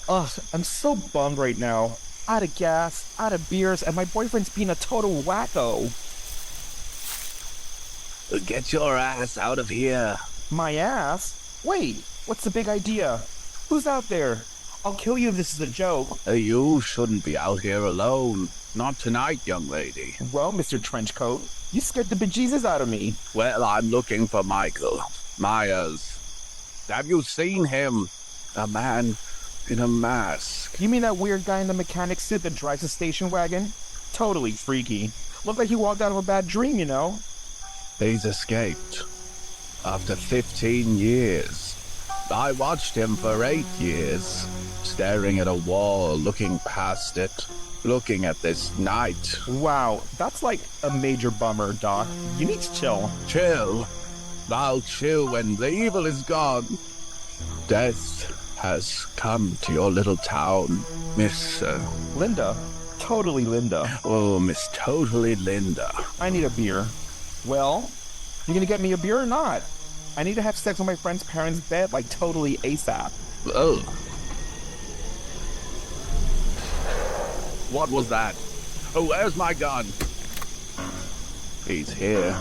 Ugh, I'm so bummed right now. Out of gas, out of beers, and my boyfriend's being a total wacko. Get your ass out of here. My ass? Wait, what's the big idea? Who's out there? I'll kill you if this is a joke. You shouldn't be out here alone. Not tonight, young lady. Well, Mr. Trenchcoat, you scared the bejesus out of me. Well, I'm looking for Michael Myers. Have you seen him? A man in a mask. You mean that weird guy in the mechanic suit that drives a station wagon? Totally freaky. Looked like he walked out of a bad dream, you know? He's escaped. After 15 years. I watched him for 8 years. Staring at a wall, looking past it. Looking at this night. Wow, that's like a major bummer, Doc. You need to chill. Chill? I'll chill when the evil is gone. Death has come to your little town, Miss... Linda. Totally Linda. Oh, Miss Totally Linda. I need a beer. Well, you gonna get me a beer or not? I need to have sex on my friend's parents' bed like totally ASAP. Oh. What was that? Oh, where's my gun? He's here.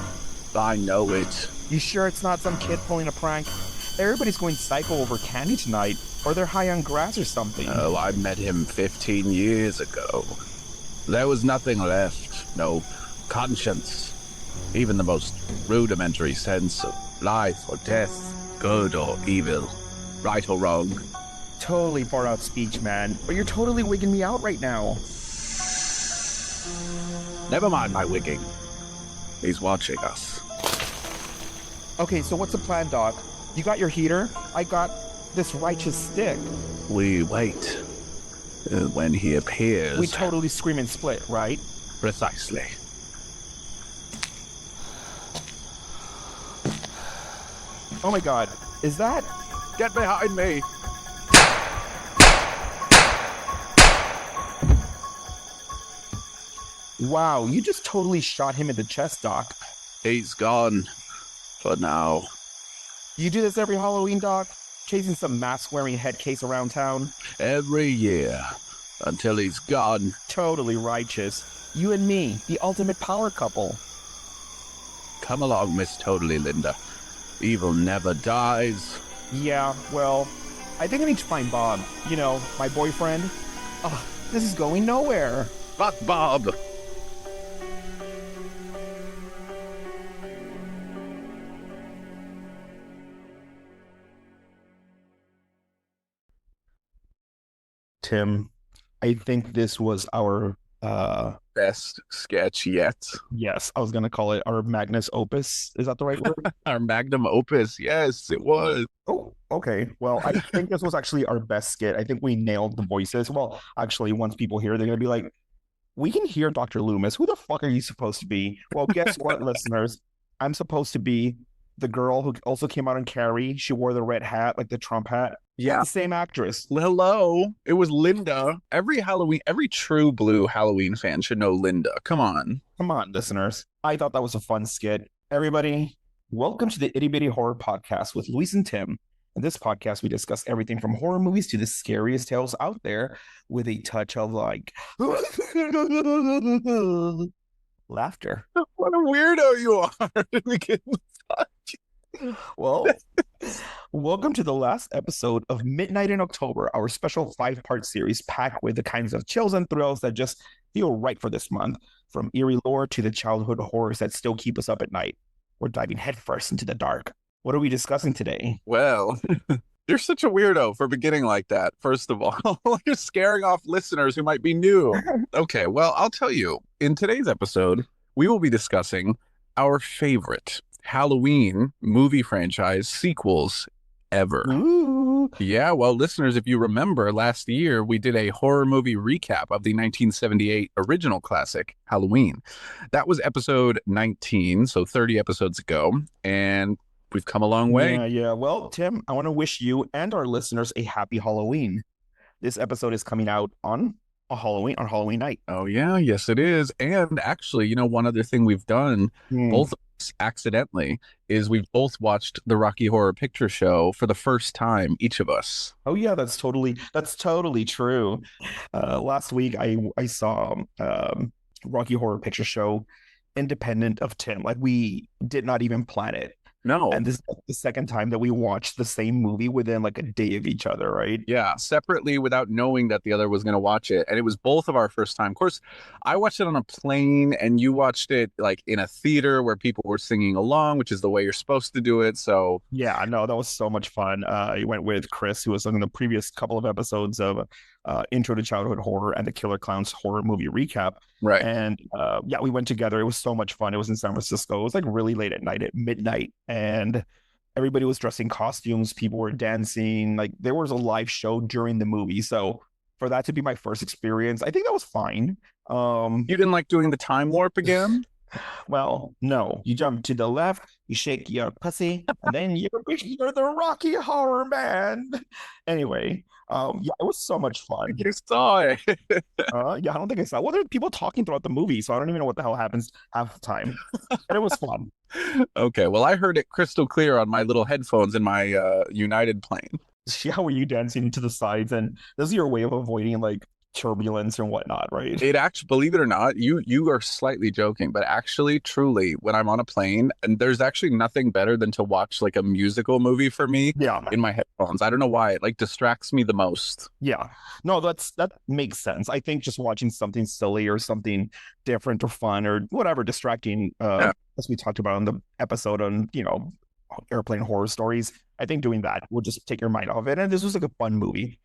I know it. You sure it's not some kid pulling a prank? Everybody's going psycho over candy tonight, or they're high on grass or something. Oh, I met him 15 years ago. There was nothing left. No conscience. Even the most rudimentary sense of life or death, good or evil, right or wrong. Totally far out speech, man. But you're totally wigging me out right now. Never mind my wigging. He's watching us. Okay, so what's the plan, Doc? You got your heater? I got this righteous stick. We wait. When he appears... We totally scream and split, right? Precisely. Oh my god, is that... Get behind me! Wow, you just totally shot him in the chest, Doc. He's gone. For now. You do this every Halloween, Doc? Chasing some mask-wearing head case around town? Every year. Until he's gone. Totally righteous. You and me, the ultimate power couple. Come along, Miss Totally Linda. Evil never dies. Yeah, well, I think I need to find Bob. You know, my boyfriend. Oh, this is going nowhere. Fuck Bob. Tim, I think this was our, Best sketch yet. yes, I was going to call it our Magnus Opus. Is that the right word? Our magnum opus. Yes, it was. Oh, okay. Well, I think this was actually our best skit. I think we nailed the voices. Well, actually, once people hear, they're going to be like, we can hear Dr. Loomis. Who the fuck are you supposed to be? Well, guess what, listeners? I'm supposed to be the girl who also came out in Carrie. She wore the red hat, like the Trump hat. Yeah. The same actress. Hello. It was Linda. Every Halloween, every true blue Halloween fan should know Linda. Come on. Come on, listeners. I thought that was a fun skit. Everybody, welcome to the Itty Bitty Horror Podcast with Luis and Tim. In this podcast, we discuss everything from horror movies to the scariest tales out there with a touch of like laughter. What a weirdo you are. Well, welcome to the last episode of Midnight in October, our special 5-part series packed with the kinds of chills and thrills that just feel right for this month, from eerie lore to the childhood horrors that still keep us up at night. We're diving headfirst into the dark. What are we discussing today? Well, you're such a weirdo for beginning like that, first of all. You're scaring off listeners who might be new. Okay, well, I'll tell you. In today's episode, we will be discussing our favorite Halloween movie franchise sequels ever. Ooh. Yeah, well, listeners, if you remember, last year we did a horror movie recap of the 1978 original classic, Halloween. That was episode 19, so 30 episodes ago, and we've come a long way. Yeah. Well, Tim, I want to wish you and our listeners a happy Halloween. This episode is coming out on Halloween night. Oh, yeah, yes, it is. And actually, one other thing we've done, both accidentally is we've both watched the Rocky Horror Picture Show for the first time, each of us. Oh yeah, that's totally true. Last week I saw Rocky Horror Picture Show independent of Tim. Like we did not even plan it. No. And this is the second time that we watched the same movie within like a day of each other, right? Yeah, separately without knowing that the other was going to watch it. And it was both of our first time. Of course, I watched it on a plane and you watched it like in a theater where people were singing along, which is the way you're supposed to do it. So, Yeah, no, that was so much fun. I went with Chris, who was on the previous couple of episodes of Intro to Childhood Horror and the Killer Clowns horror movie recap. right. And yeah, we went together. It was so much fun. It was in San Francisco. It was like really late at night, at midnight, and everybody was dressed in costumes. People were dancing. Like there was a live show during the movie. So for that to be my first experience, I think that was fine. Um, You didn't like doing the time warp again? well, no, you jump to the left, you shake your pussy, and then you're the Rocky Horror Man. Anyway, yeah, it was so much fun. You saw it. Yeah, I don't think I saw. Well, there were people talking throughout the movie, so I don't even know what the hell happens half the time. But it was fun. Okay, well, I heard it crystal clear on my little headphones in my United plane. See how were you dancing to the sides, and this is your way of avoiding like turbulence and whatnot, right? It actually, believe it or not, you are slightly joking, but actually, truly, when I'm on a plane, and there's actually nothing better than to watch like a musical movie for me Yeah, in my headphones. I don't know why it like distracts me the most. yeah. No, that makes sense. I think just watching something silly or something different or fun or whatever distracting, Yeah. as we talked about on the episode on, airplane horror stories, I think doing that will just take your mind off it. And this was like a fun movie.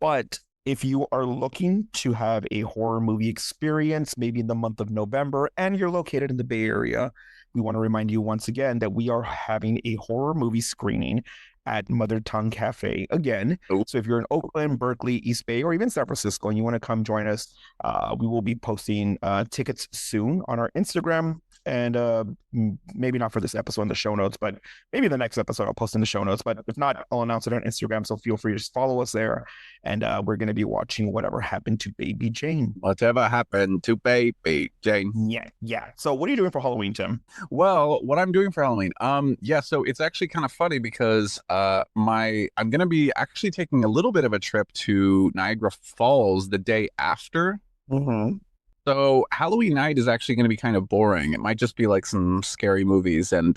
But if you are looking to have a horror movie experience, maybe in the month of November, and you're located in the Bay Area, we want to remind you once again that we are having a horror movie screening at Mother Tongue Cafe again. Oh, So if you're in Oakland, Berkeley, East Bay, or even San Francisco, and you want to come join us, we will be posting tickets soon on our Instagram. And maybe not for this episode in the show notes, but maybe the next episode I'll post in the show notes. But if not, I'll announce it on Instagram. So feel free to just follow us there. And we're going to be watching Whatever Happened to Baby Jane. whatever happened to baby Jane? Yeah, yeah. So what are you doing for Halloween, Tim? Well, what I'm doing for Halloween, yeah, so it's actually kind of funny because I'm gonna be actually taking a little bit of a trip to Niagara Falls the day after. Mm-hmm. So Halloween night is actually gonna be kind of boring. It might just be like some scary movies and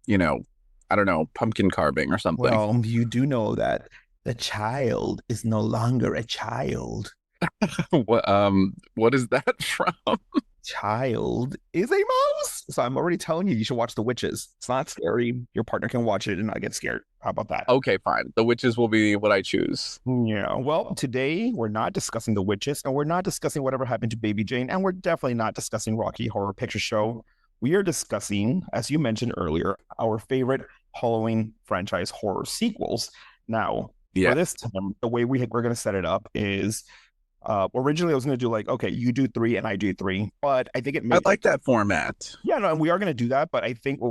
you know, I don't know, pumpkin carving or something. Well, you do know that the child is no longer a child. What is that from? Child is a mouse. So I'm already telling you, you should watch The Witches. It's not scary. Your partner can watch it and not get scared. How about that? Okay, fine. The witches will be what I choose. Yeah. Well, today we're not discussing The Witches and we're not discussing Whatever Happened to Baby Jane. And we're definitely not discussing Rocky Horror Picture Show. We are discussing, as you mentioned earlier, our favorite Halloween franchise horror sequels. Now, Yeah. for this time, the way we're going to set it up is originally I was going to do like, okay, you do three and I do three, but I think it I makes like that format. yeah, no, we are going to do that, but I think the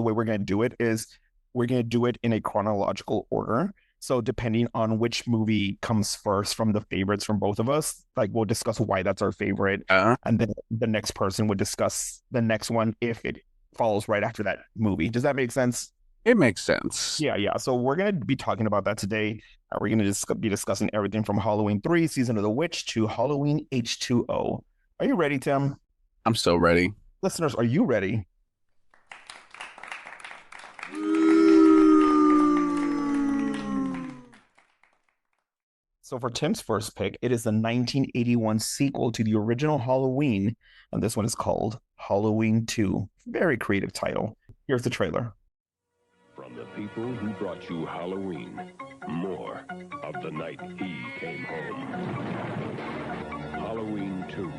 way we're going to do it is we're going to do it in a chronological order. So depending on which movie comes first from the favorites from both of us, like we'll discuss why that's our favorite, Uh, and then the next person would discuss the next one if it follows right after that movie. Does that make sense? it makes sense. Yeah, yeah. So we're going to be talking about that today. We're going to be discussing everything from Halloween 3, Season of the Witch, to Halloween H2O. Are you ready, Tim? I'm so ready. Listeners, are you ready? So for Tim's first pick, it is the 1981 sequel to the original Halloween, and this one is called Halloween 2. Very creative title. Here's the trailer. From the people who brought you Halloween, more of the night he came home. Halloween 2.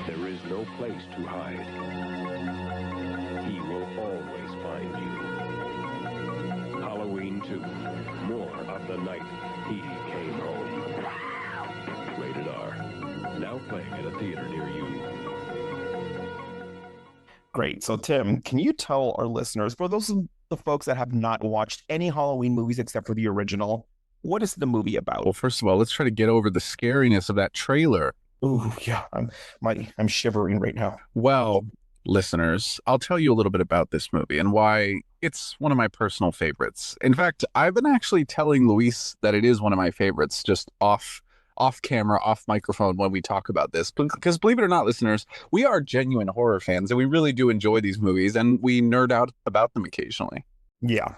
There is no place to hide. He will always find you. Halloween 2. More of the night he came home. Rated R. Now playing at a theater near you. Great. So Tim, can you tell our listeners, for those of the folks that have not watched any Halloween movies except for the original, what is the movie about? Well, first of all, let's try to get over the scariness of that trailer. Ooh, yeah, I'm shivering right now. Well, listeners, I'll tell you a little bit about this movie and why it's one of my personal favorites. In fact, I've been actually telling Luis that it is one of my favorites just off camera, off microphone when we talk about this. Because believe it or not, listeners, we are genuine horror fans and we really do enjoy these movies and we nerd out about them occasionally. Yeah.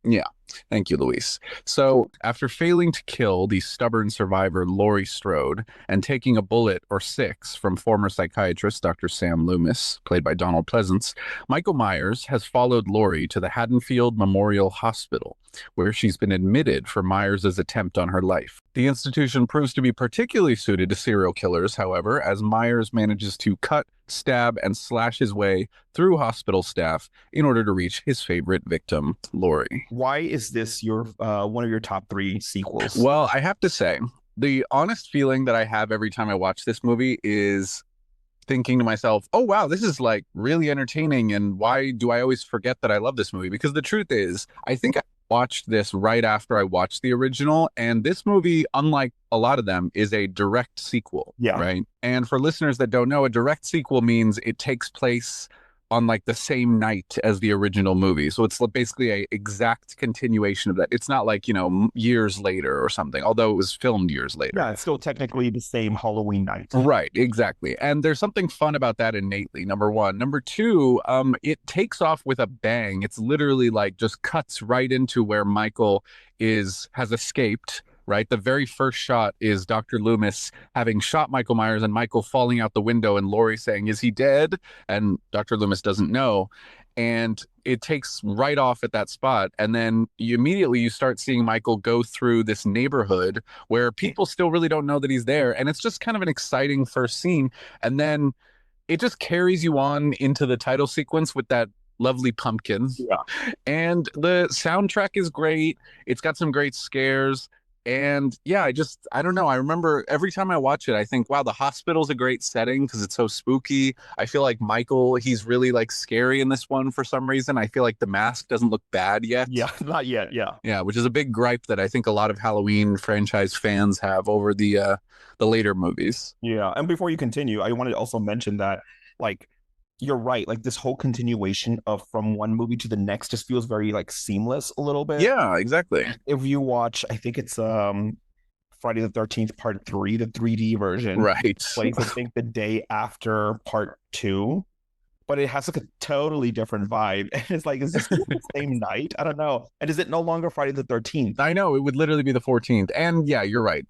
Yeah. Thank you, Luis. So, after failing to kill the stubborn survivor Laurie Strode and taking a bullet or six from former psychiatrist Dr. Sam Loomis, played by Donald Pleasance, Michael Myers has followed Laurie to the Haddonfield Memorial Hospital, where she's been admitted for Myers' attempt on her life. The institution proves to be particularly suited to serial killers, however, as Myers manages to cut, stab, and slash his way through hospital staff in order to reach his favorite victim, Laurie. Why is this your one of your top 3 sequels? Well, I have to say, the honest feeling that I have every time I watch this movie is thinking to myself, oh, wow, this is like really entertaining. And why do I always forget that I love this movie? Because the truth is, I think I watched this right after I watched the original. And this movie, unlike a lot of them, is a direct sequel. Yeah. Right. And for listeners that don't know, a direct sequel means it takes place on like the same night as the original movie. So it's basically a exact continuation of that. It's not like, you know, years later or something, although it was filmed years later. Yeah, it's still technically the same Halloween night. Right, exactly. And there's something fun about that innately, number one. Number two, it takes off with a bang. It's literally like just cuts right into where Michael has escaped. Right. The very first shot is Dr. Loomis having shot Michael Myers and Michael falling out the window and Laurie saying, is he dead? And Dr. Loomis doesn't know. And it takes right off at that spot. And then you start seeing Michael go through this neighborhood where people still really don't know that he's there. And it's just kind of an exciting first scene. And then it just carries you on into the title sequence with that lovely pumpkin. Yeah. And the soundtrack is great. It's got some great scares. And yeah, I don't know. I remember every time I watch it, I think, wow, the hospital's a great setting because it's so spooky. I feel like Michael, he's really like scary in this one for some reason. I feel like the mask doesn't look bad yet. Yeah, not yet. Yeah. Yeah, which is a big gripe that I think a lot of Halloween franchise fans have over the later movies. Yeah. And before you continue, I wanted to also mention that, like, you're right. Like this whole continuation of from one movie to the next just feels very like seamless a little bit. Yeah, exactly. If you watch, I think it's Friday the 13th Part 3, the 3D version. Right. Plays, I think, the day after Part 2. But it has like a totally different vibe. And it's like, is this the same night? I don't know. And is it no longer Friday the 13th? I know, it would literally be the 14th. And yeah, you're right.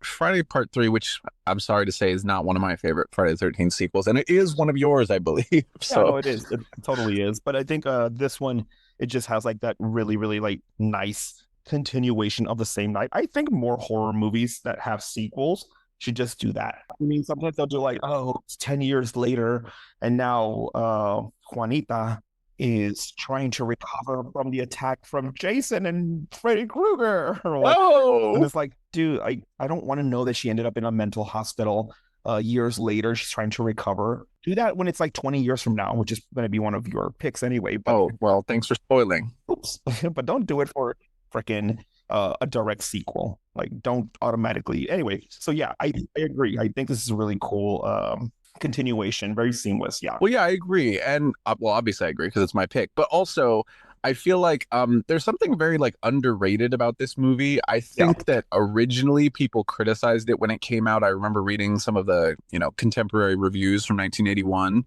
Friday Part 3, which I'm sorry to say is not one of my favorite Friday the 13th sequels, and it is one of yours, I believe. So yeah, no, it is. It totally is. But I think this one, it just has like that really, really like nice continuation of the same night. I think more horror movies that have sequels should just do that. I mean, sometimes they'll do like, oh, it's 10 years later, and now Juanita is trying to recover from the attack from Jason and Freddy Krueger. And it's like, dude, I don't want to know that she ended up in a mental hospital years later. She's trying to recover. Do that when it's like 20 years from now, which is going to be one of your picks anyway. But, oh, well, thanks for spoiling. Oops. But don't do it for freaking a direct sequel. Like, don't automatically. Anyway, so yeah, I agree. I think this is a really cool continuation, very seamless. Yeah. Well, yeah, I agree. And well, obviously I agree because it's my pick, but also I feel like there's something very like underrated about this movie. I think that originally people criticized it when it came out. I remember reading some of the, contemporary reviews from 1981.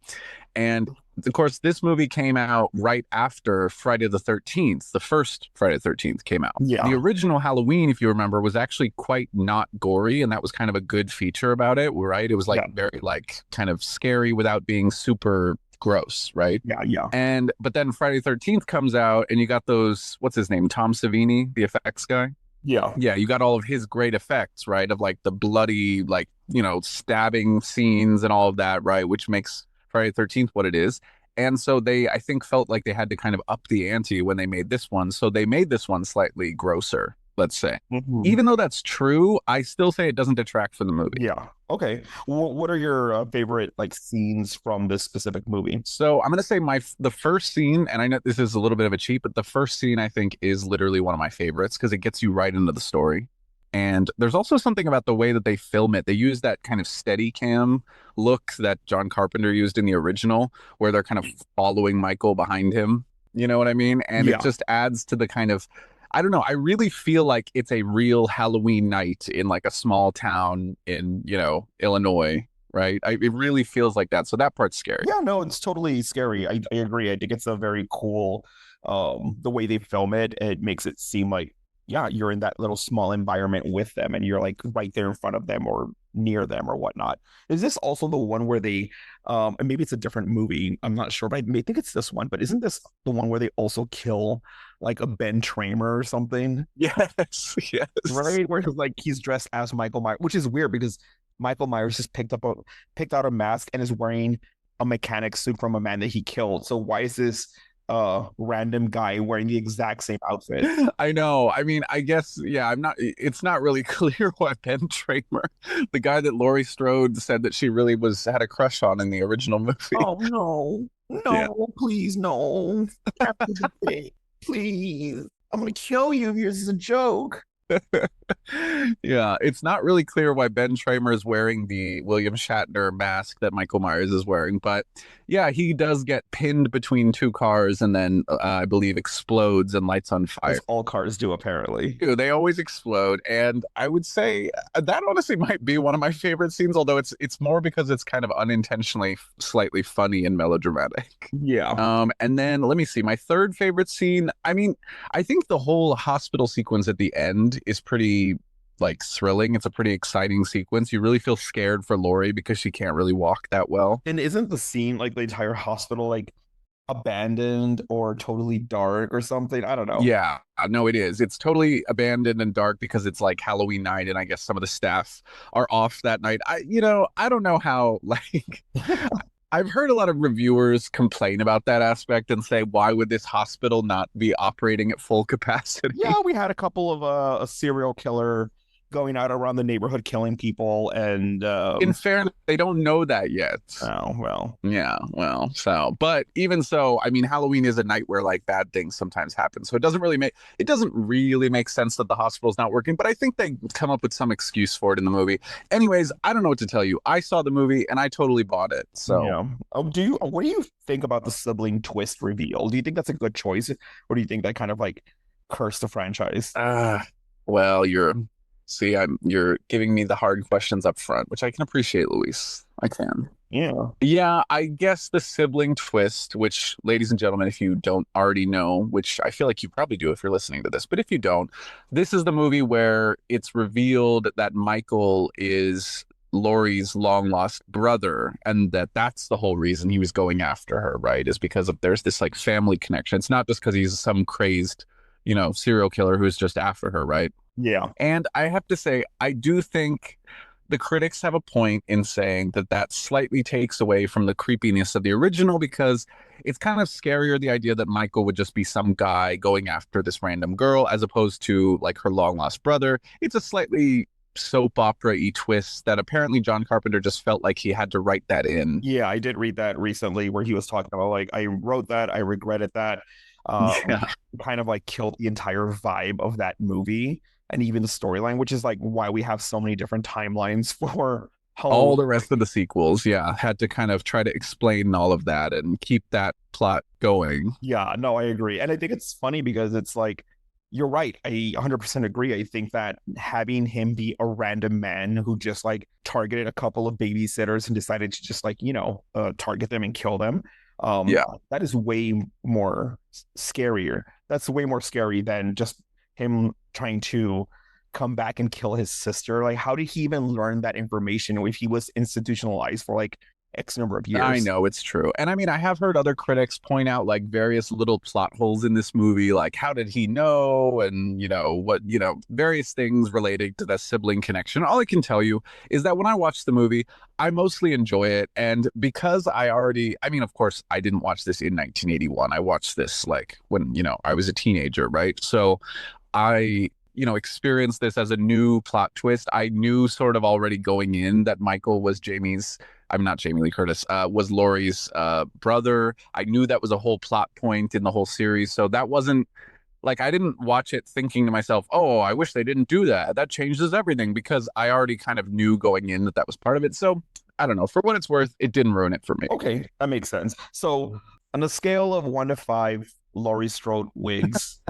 And of course, this movie came out right after Friday the 13th. The first Friday the 13th came out. Yeah. The original Halloween, if you remember, was actually quite not gory. And that was kind of a good feature about it, right? It was like very like kind of scary without being super gross, right? Yeah. But then Friday the 13th comes out and you got those, what's his name? Tom Savini, the effects guy. Yeah. You got all of his great effects, right? Of like the bloody, like, stabbing scenes and all of that, right? Which makes Friday the 13th what it is. And so they, I think, felt like they had to kind of up the ante when they made this one. So they made this one slightly grosser, let's say. Mm-hmm. Even though that's true, I still say it doesn't detract from the movie. Yeah. Okay. What are your favorite like scenes from this specific movie? So I'm going to say the first scene, and I know this is a little bit of a cheat, but the first scene I think is literally one of my favorites because it gets you right into the story. And there's also something about the way that they film it. They use that kind of steady cam look that John Carpenter used in the original, where they're kind of following Michael behind him. You know what I mean? And it Yeah. just adds to the kind of, I don't know. I really feel like it's a real Halloween night in like a small town in, Illinois, right? It really feels like that. So that part's scary. Yeah, no, it's totally scary. I agree. I think it's a very cool the way they film it. It makes it seem like, yeah, you're in that little small environment with them and you're like right there in front of them or near them or whatnot. Is this also the one where they and maybe it's a different movie, I'm not sure, but I may think it's this one, but isn't this the one where they also kill like a Ben Tramer or something? Yes, yes. Right? Where like he's dressed as Michael Myers, which is weird because Michael Myers just picked out a mask and is wearing a mechanic suit from a man that he killed. So why is this random guy wearing the exact same outfit? I know. I mean, I guess, yeah, it's not really clear why Ben Tramer, the guy that Laurie Strode said that she really had a crush on in the original movie. Oh no, Yeah. no, please, no. Captain Debate, please. I'm gonna kill you if this is a joke. Yeah, it's not really clear why Ben Tramer is wearing the William Shatner mask that Michael Myers is wearing, but yeah, he does get pinned between two cars and then I believe explodes and lights on fire. As all cars do, apparently. They always explode, and I would say that honestly might be one of my favorite scenes, although it's more because it's kind of unintentionally slightly funny and melodramatic. Yeah. And then let me see, my third favorite scene. I mean, I think the whole hospital sequence at the end is pretty like thrilling. It's a pretty exciting sequence. You really feel scared for Laurie because she can't really walk that well. And isn't the scene like the entire hospital like abandoned or totally dark or something? I don't know. Yeah, no, it is. It's totally abandoned and dark because it's like Halloween night, and I guess some of the staff are off that night. I don't know how like I've heard a lot of reviewers complain about that aspect and say, why would this hospital not be operating at full capacity? Yeah, we had a couple of a serial killer going out around the neighborhood killing people and In fairness, they don't know that yet. oh well. Yeah, well, but even so, I mean, Halloween is a night where like bad things sometimes happen. So it doesn't really make sense that the hospital's not working, but I think they come up with some excuse for it in the movie. Anyways, I don't know what to tell you. I saw the movie and I totally bought it. So Yeah. What do you think about the sibling twist reveal? Do you think that's a good choice, or do you think that kind of like cursed the franchise? well, you're giving me the hard questions up front, which I can appreciate, Luis. I can. Yeah. Yeah, I guess the sibling twist, which, ladies and gentlemen, if you don't already know, which I feel like you probably do if you're listening to this, but if you don't, this is the movie where it's revealed that Michael is Laurie's long lost brother, and that's the whole reason he was going after her, right? Is because there's this like family connection. It's not just because he's some crazed, serial killer who's just after her, right? Yeah. And I have to say, I do think the critics have a point in saying that slightly takes away from the creepiness of the original because it's kind of scarier the idea that Michael would just be some guy going after this random girl as opposed to like her long lost brother. It's a slightly soap opera-y twist that apparently John Carpenter just felt like he had to write that in. Yeah, I did read that recently where he was talking about like I wrote that, I regretted that. Yeah. Kind of like killed the entire vibe of that movie and even the storyline, which is like why we have so many different timelines for All how the rest of the sequels, yeah, had to kind of try to explain all of that and keep that plot going. yeah, no, I agree. And I think it's funny because it's like you're right. I 100% agree. I think that having him be a random man who just like targeted a couple of babysitters and decided to just like, target them and kill them, Yeah. that is way more scarier. That's way more scary than just him trying to come back and kill his sister. Like, how did he even learn that information if he was institutionalized for like X number of years? I know it's true. And I mean, I have heard other critics point out like various little plot holes in this movie, like how did he know? And, various things related to that sibling connection. All I can tell you is that when I watched the movie, I mostly enjoy it. And because of course, I didn't watch this in 1981. I watched this like when, I was a teenager, right? So I experienced this as a new plot twist. I knew sort of already going in that Michael was I'm not Jamie Lee Curtis, was Laurie's brother. I knew that was a whole plot point in the whole series. So that wasn't Like, I didn't watch it thinking to myself, oh, I wish they didn't do that. That changes everything, because I already kind of knew going in that that was part of it. So I don't know. For what it's worth, it didn't ruin it for me. Okay, that makes sense. So on a scale of 1 to 5 Laurie Strode wigs,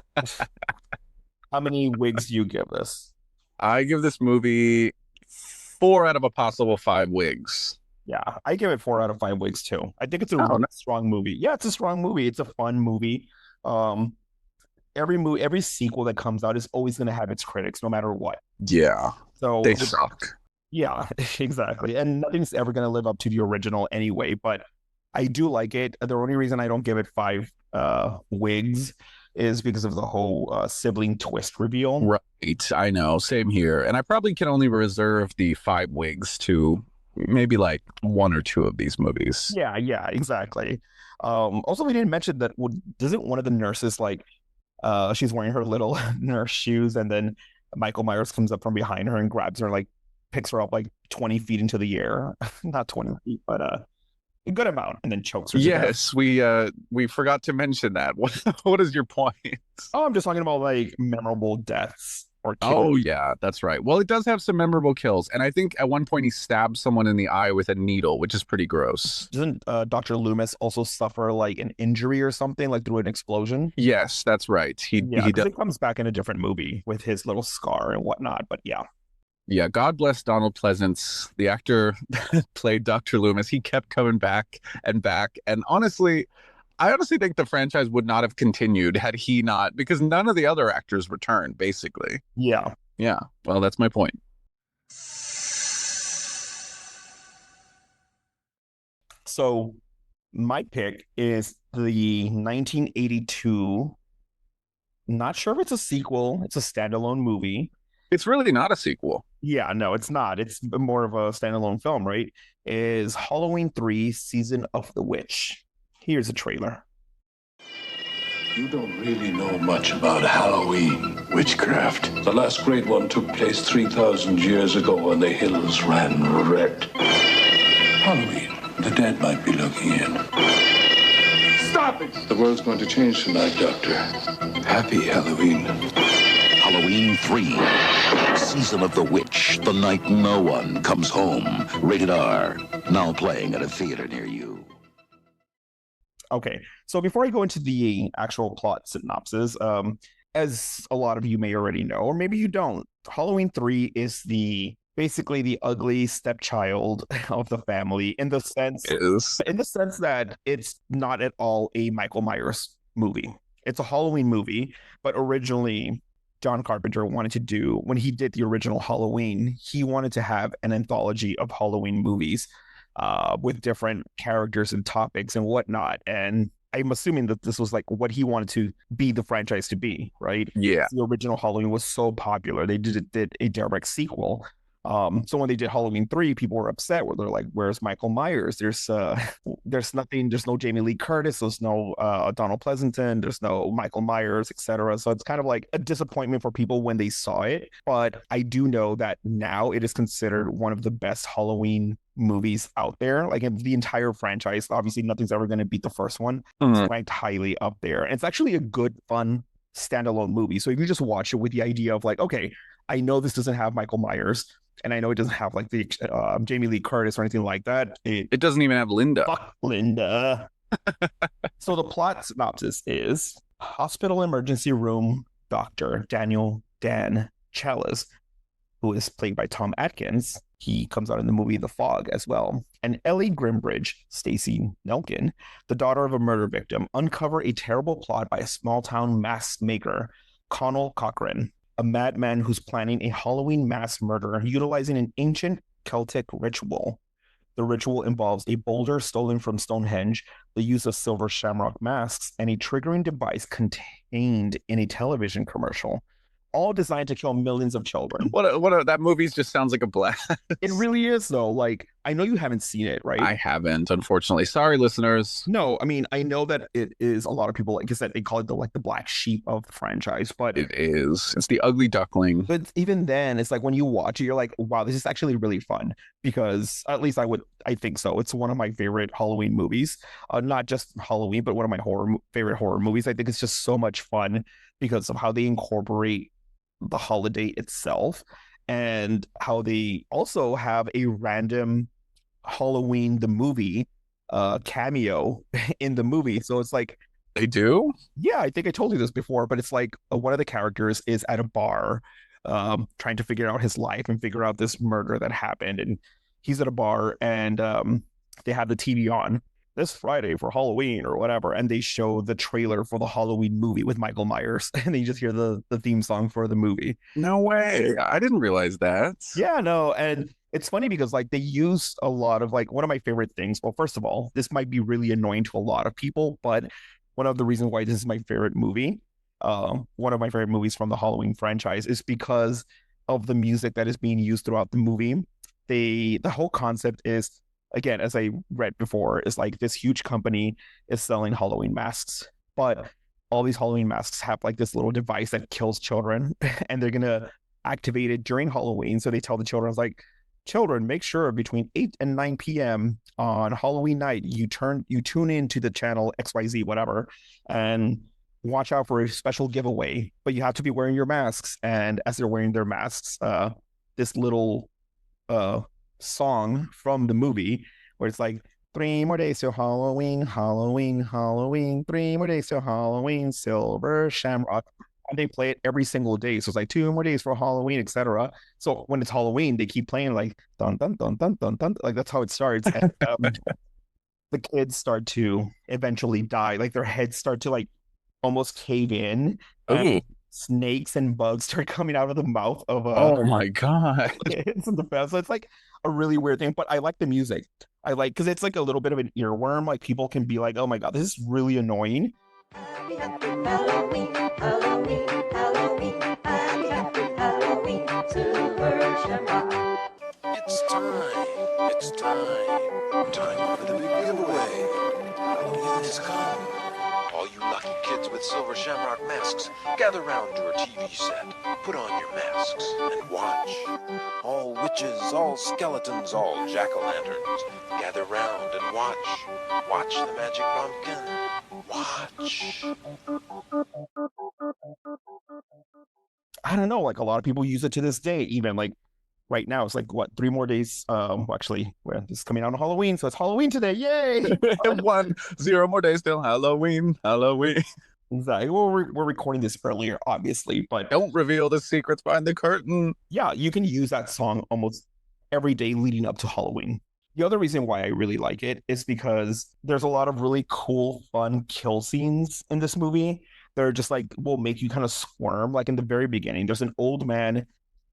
how many wigs do you give this? I give this movie 4 out of a possible 5 wigs. Yeah, I give it 4 out of 5 wigs too. I think it's a Oh, really no. strong movie. Yeah, it's a strong movie. It's a fun movie. Um, every sequel that comes out is always going to have its critics, no matter what. Yeah, So they suck. yeah, exactly. And nothing's ever going to live up to the original anyway, but I do like it. The only reason I don't give it 5 wigs is because of the whole sibling twist reveal. Right. I know. Same here. And I probably can only reserve the 5 wigs to maybe like 1 or 2 of these movies. Yeah, exactly. Also, we didn't mention that doesn't one of the nurses like she's wearing her little nurse shoes, and then Michael Myers comes up from behind her and grabs her, like picks her up like 20 feet into the air. Not 20 feet, but a good amount, and then chokes her to death. Yes, we forgot to mention that. What is your point? Oh, I'm just talking about like memorable deaths or kills. Oh yeah, that's right. Well, it does have some memorable kills, and I think at one point he stabs someone in the eye with a needle, which is pretty gross. Doesn't Dr. Loomis also suffer like an injury or something, like through an explosion? Yes, that's right. Yeah, He because does. it comes back in a different movie with his little scar and whatnot. But yeah, Yeah, God bless Donald Pleasance, the actor that played Dr. Loomis. He kept coming back and back, and I honestly think the franchise would not have continued had he not, because none of the other actors returned, basically. yeah. Yeah, well, that's my point. So my pick is the 1982. Not sure if it's a sequel. It's a standalone movie. It's really not a sequel. Yeah, no, it's not. It's more of a standalone film, right? Is Halloween 3 Season of the Witch. Here's a trailer. You don't really know much about Halloween witchcraft. The last great one took place 3,000 years ago when the hills ran red. Halloween, the dead might be looking in. Stop it! The world's going to change tonight, Doctor. Happy Halloween. Halloween 3, Season of the Witch, the night no one comes home. Rated R, now playing at a theater near you. Okay, so before I go into the actual plot synopsis, as a lot of you may already know, or maybe you don't, Halloween 3 is basically the ugly stepchild of the family in the sense that it's not at all a Michael Myers movie. It's a Halloween movie, but originally John Carpenter wanted to do, when he did the original Halloween, he wanted to have an anthology of Halloween movies with different characters and topics and whatnot. And I'm assuming that this was like what he wanted to be the franchise to be, right? Yeah. The original Halloween was so popular. They did a direct sequel. So when they did Halloween 3, people were upset where they're like, where's Michael Myers? There's nothing, there's no Jamie Lee Curtis, there's no Donald Pleasanton, there's no Michael Myers, etc. So it's kind of like a disappointment for people when they saw it. But I do know that now it is considered one of the best Halloween movies out there. Like in the entire franchise, obviously nothing's ever going to beat the first one. It's ranked highly up there. And it's actually a good, fun standalone movie. So if you just watch it with the idea of like, okay, I know this doesn't have Michael Myers, and I know it doesn't have like the Jamie Lee Curtis or anything like that. It doesn't even have Linda. Fuck Linda. So the plot synopsis is hospital emergency room doctor Daniel Dan Chalice, who is played by Tom Atkins. He comes out in the movie The Fog as well. And Ellie Grimbridge, Stacy Nelkin, the daughter of a murder victim, uncover a terrible plot by a small town mask maker, Connell Cochran, a madman who's planning a Halloween mass murder utilizing an ancient Celtic ritual. The ritual involves a boulder stolen from Stonehenge, the use of silver shamrock masks, and a triggering device contained in a television commercial, all designed to kill millions of children. That movie just sounds like a blast. It really is, though. Like, I know you haven't seen it, right? I haven't, unfortunately. Sorry, listeners. No, I mean, I know that it is a lot of people, like I said, they call it the black sheep of the franchise, It is. It's the ugly duckling. but even then, it's like when you watch it, you're like, wow, this is actually really fun because at least I think so. It's one of my favorite Halloween movies. Not just Halloween, but one of my favorite horror movies. I think it's just so much fun because of how they incorporate the holiday itself and how they also have a random Halloween the movie cameo in the movie. So it's like, They do? yeah, I think I told you this before, but it's like one of the characters is at a bar trying to figure out his life and figure out this murder that happened. And he's at a bar and they have the TV on this Friday for Halloween or whatever. And they show the trailer for the Halloween movie with Michael Myers. And then you just hear the theme song for the movie. No way. I didn't realize that. Yeah, no. And it's funny because like they use a lot of like one of my favorite things. Well, first of all, this might be really annoying to a lot of people, but one of the reasons why this is my favorite movie, one of my favorite movies from the Halloween franchise, is because of the music that is being used throughout the movie. The whole concept is, again, as I read before, is like this huge company is selling Halloween masks, but all these Halloween masks have like this little device that kills children, and they're gonna activate it during Halloween. So they tell the children, it's like, children, make sure between 8 and 9 p.m. on Halloween night, you tune in to the channel XYZ, whatever, and watch out for a special giveaway. But you have to be wearing your masks. And as they're wearing their masks, this little song from the movie where it's like 3 more days till Halloween, Halloween, Halloween, 3 more days till Halloween, Silver Shamrock. And they play it every single day. So it's like 2 more days for Halloween, etc. So when it's Halloween, they keep playing like dun dun dun dun dun dun. Like that's how it starts. And the kids start to eventually die. Like their heads start to like almost cave in. And snakes and bugs start coming out of the mouth of Oh my God. kids in the past. So it's like a really weird thing. But I like the music. I like because it's like a little bit of an earworm. Like people can be like, oh my God, this is really annoying. Halloween, Halloween, Halloween, happy, happy Halloween, Silver Shamrock. It's time. It's time. Time for the big giveaway. Halloween has come. All you lucky kids with Silver Shamrock masks, gather round your TV set. Put on your masks and watch. All witches, all skeletons, all jack-o'-lanterns, gather round and watch. Watch the magic pumpkin. Watch. I don't know. Like a lot of people use it to this day. Even like right now, it's like what 3 more days. Well, actually, well, this is coming out on Halloween, so it's Halloween today. Yay! 0 more days till Halloween. Halloween. Exactly. Well, we're recording this earlier, obviously, but Don't reveal the secrets behind the curtain. yeah, you can use that song almost every day leading up to Halloween. The other reason why I really like it is because there's a lot of really cool, fun kill scenes in this movie. They're just like will make you kind of squirm. Like in the very beginning, there's an old man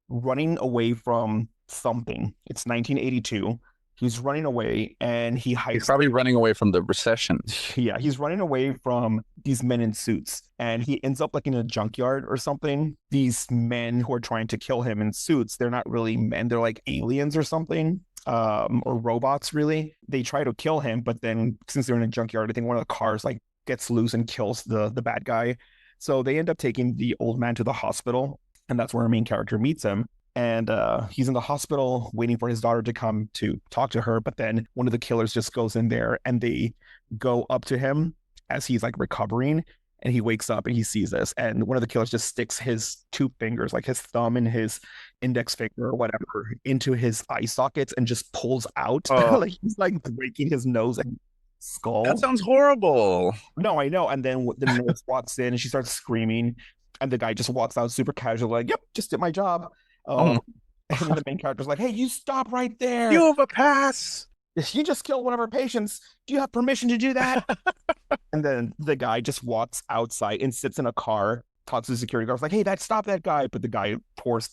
running away from something. It's 1982. He's running away and he He's hikes. probably running away from the recession. Yeah, he's running away from these men in suits and he ends up like in a junkyard or something. These men who are trying to kill him in suits, they're not really men, they're like aliens or something. Or robots, really. They try to kill him, but then since they're in a junkyard, I think one of the cars like gets loose and kills the bad guy. So they end up taking the old man to the hospital, and that's where our main character meets him. And he's in the hospital waiting for his daughter to come to talk to her. But then one of the killers just goes in there and they go up to him as he's like recovering. And he wakes up and he sees this. And one of the killers just sticks his 2 fingers, like his thumb and his index finger or whatever, into his eye sockets and just pulls out. Like he's like breaking his nose and skull. That sounds horrible. No, I know. And then the nurse walks in and she starts screaming. And the guy just walks out super casual, like, yep, just did my job. And then the main character's like, hey, you stop right there. You have a pass. You just killed one of our patients. Do you have permission to do that? And then the guy just walks outside and sits in a car, talks to the security guard, like, hey, stop that guy. But the guy pours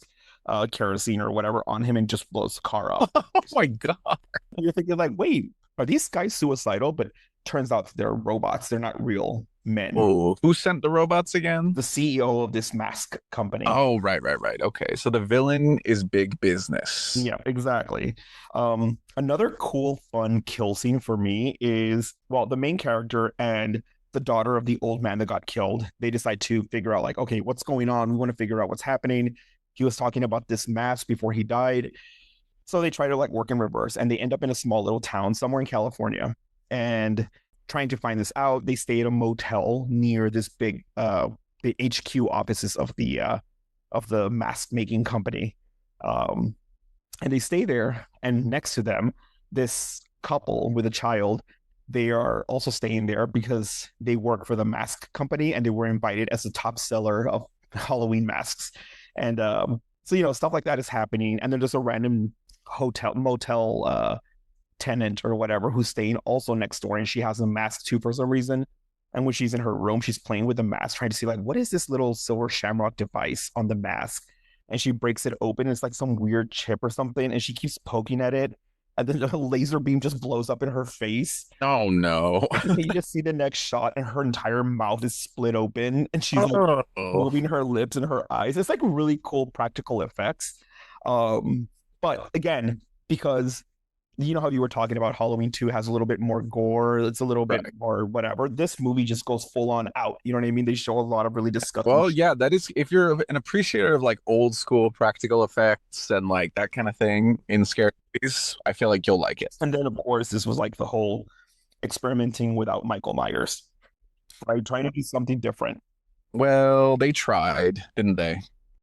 kerosene or whatever on him and just blows the car up. Oh my God. And you're thinking like, wait, are these guys suicidal? But turns out they're robots. They're not real men. Oh, who sent the robots again? The CEO of this mask company. Oh, right. Okay, so the villain is big business. Yeah, exactly. Another cool, fun kill scene for me is, well, the main character and the daughter of the old man that got killed. They decide to figure out, like, okay, what's going on? We want to figure out what's happening. He was talking about this mask before he died. So they try to like work in reverse, and they end up in a small little town somewhere in California. And trying to find this out, they stay at a motel near this big the HQ offices of the mask making company. Um, and they stay there, and next to them, this couple with a child, they are also staying there because they work for the mask company and they were invited as the top seller of Halloween masks. And so, stuff like that is happening. And then there's a random motel tenant or whatever who's staying also next door, and she has a mask too for some reason. And when she's in her room, she's playing with the mask, trying to see like, what is this little silver shamrock device on the mask? And she breaks it open. It's like some weird chip or something, and she keeps poking at it. And then a laser beam just blows up in her face. Oh no. You just see the next shot, and her entire mouth is split open, and she's like, moving her lips and her eyes. It's like really cool practical effects. But again, because you know how you were talking about Halloween 2 has a little bit more gore, it's a little bit more whatever. This movie just goes full on out. You know what I mean? They show a lot of really disgusting Well, yeah, that is, if you're an appreciator of like old school practical effects and like that kind of thing in scary movies, I feel like you'll like it. And then of course this was like the whole experimenting without Michael Myers, right? Trying to do something different. Well, they tried, didn't they?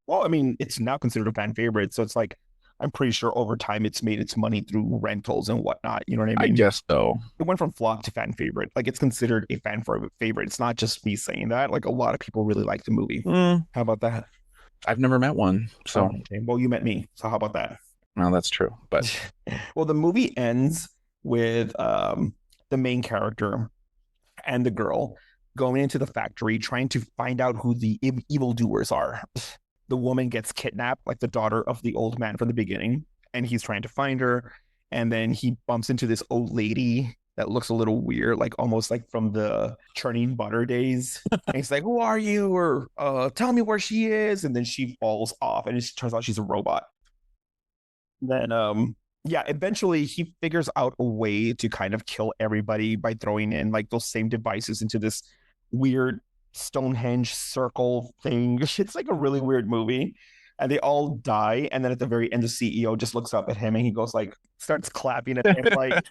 Well, I mean, it's now considered a fan favorite, so it's like I'm pretty sure over time it's made its money through rentals and whatnot. You know what I mean? I guess so. It went from flop to fan favorite. Like it's considered a fan favorite. It's not just me saying that. Like a lot of people really like the movie. How about that? I've never met one, so okay. Well, you met me, so how about that? Well, that's true. But well, the movie ends with the main character and the girl going into the factory trying to find out who the evildoers are. The woman gets kidnapped, like the daughter of the old man from the beginning, and he's trying to find her. And then he bumps into this old lady that looks a little weird, like almost like from the churning butter days. And he's like, "Who are you?" Or "Tell me where she is." And then she falls off, and it turns out she's a robot. Then yeah, eventually he figures out a way to kind of kill everybody by throwing in like those same devices into this weird Stonehenge circle thing. It's like a really weird movie, and they all die. And then at the very end, the CEO just looks up at him and he goes like, starts clapping at him like,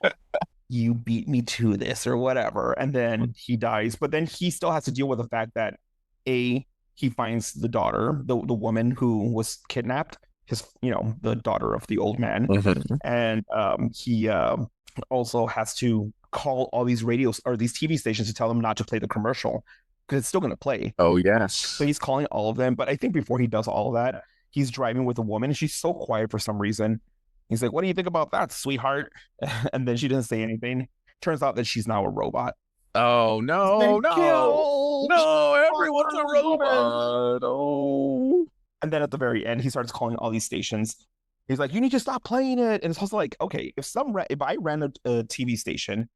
"You beat me to this," or whatever. And then he dies, but then he still has to deal with the fact that he finds the daughter, the woman who was kidnapped, the daughter of the old man. And he also has to call all these radios or these TV stations to tell them not to play the commercial, because it's still going to play. Oh, yes. So he's calling all of them. But I think before he does all of that, he's driving with a woman, and she's so quiet for some reason. He's like, "What do you think about that, sweetheart?" And then she doesn't say anything. Turns out that she's now a robot. Oh, no. Everyone's a robot. Oh. And then at the very end, he starts calling all these stations. He's like, "You need to stop playing it." And it's also like, okay, if I ran a TV station,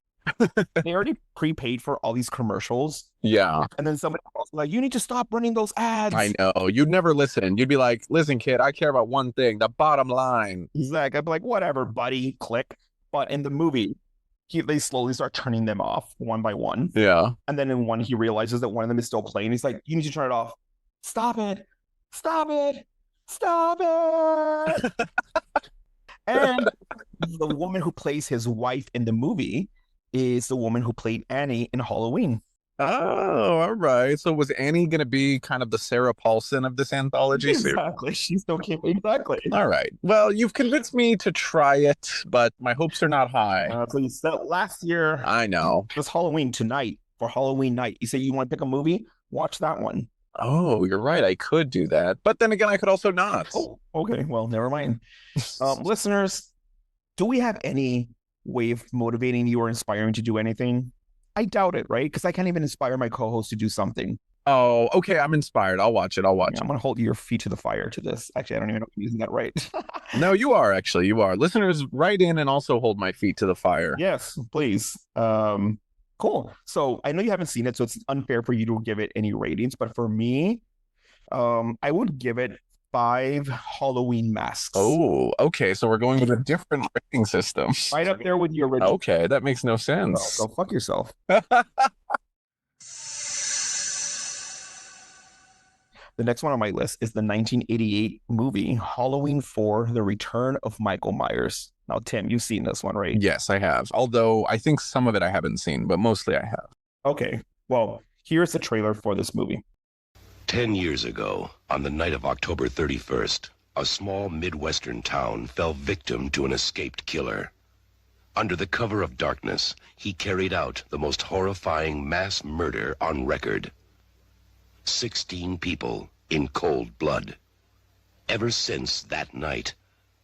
they already prepaid for all these commercials. Yeah. And then somebody else like, "You need to stop running those ads." I know. You'd never listen. You'd be like, "Listen, kid, I care about one thing, the bottom line." Exactly. I'd be like, "Whatever, buddy, click." But in the movie, they slowly start turning them off one by one. Yeah. And then in one, he realizes that one of them is still playing. He's like, "You need to turn it off. Stop it. Stop it. Stop it." And the woman who plays his wife in the movie is the woman who played Annie in Halloween. Oh, all right. So was Annie going to be kind of the Sarah Paulson of this anthology series? Exactly. She still came. Exactly. All right. Well, you've convinced me to try it, but my hopes are not high. So you said last year. I know. This Halloween tonight for Halloween night. You say you want to pick a movie? Watch that one. Oh, you're right. I could do that. But then again, I could also not. Oh, okay. Well, never mind. Listeners, do we have any way of motivating you or inspiring to do anything? I doubt it, right? Because I can't even inspire my co-host to do something. Oh, okay. I'm inspired. I'll watch it. I'm going to hold your feet to the fire to this. Actually, I don't even know if I'm using that right. No, you are actually. You are. Listeners, write in and also hold my feet to the fire. Yes, please. Cool. So I know you haven't seen it, so it's unfair for you to give it any ratings. But for me, I would give it 5 Halloween masks. Oh, okay. So we're going with a different rating system. Right up there with your original. Okay, that makes no Well, sense. go fuck yourself. The next one on my list is the 1988 movie Halloween 4: The Return of Michael Myers. Now, Tim, you've seen this one, right? Yes, I have. Although I think some of it I haven't seen, but mostly I have. Okay. Well, here's the trailer for this movie. 10 years ago, on the night of October 31st, a small Midwestern town fell victim to an escaped killer. Under the cover of darkness, he carried out the most horrifying mass murder on record. 16 people in cold blood. Ever since that night,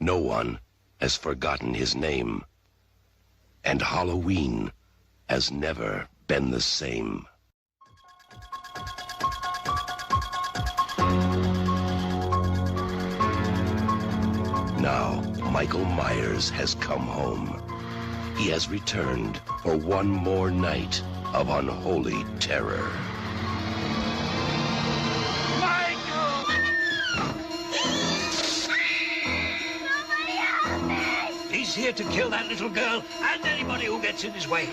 no one has forgotten his name. And Halloween has never been the same. Now, Michael Myers has come home. He has returned for one more night of unholy terror. He's here to kill that little girl and anybody who gets in his way.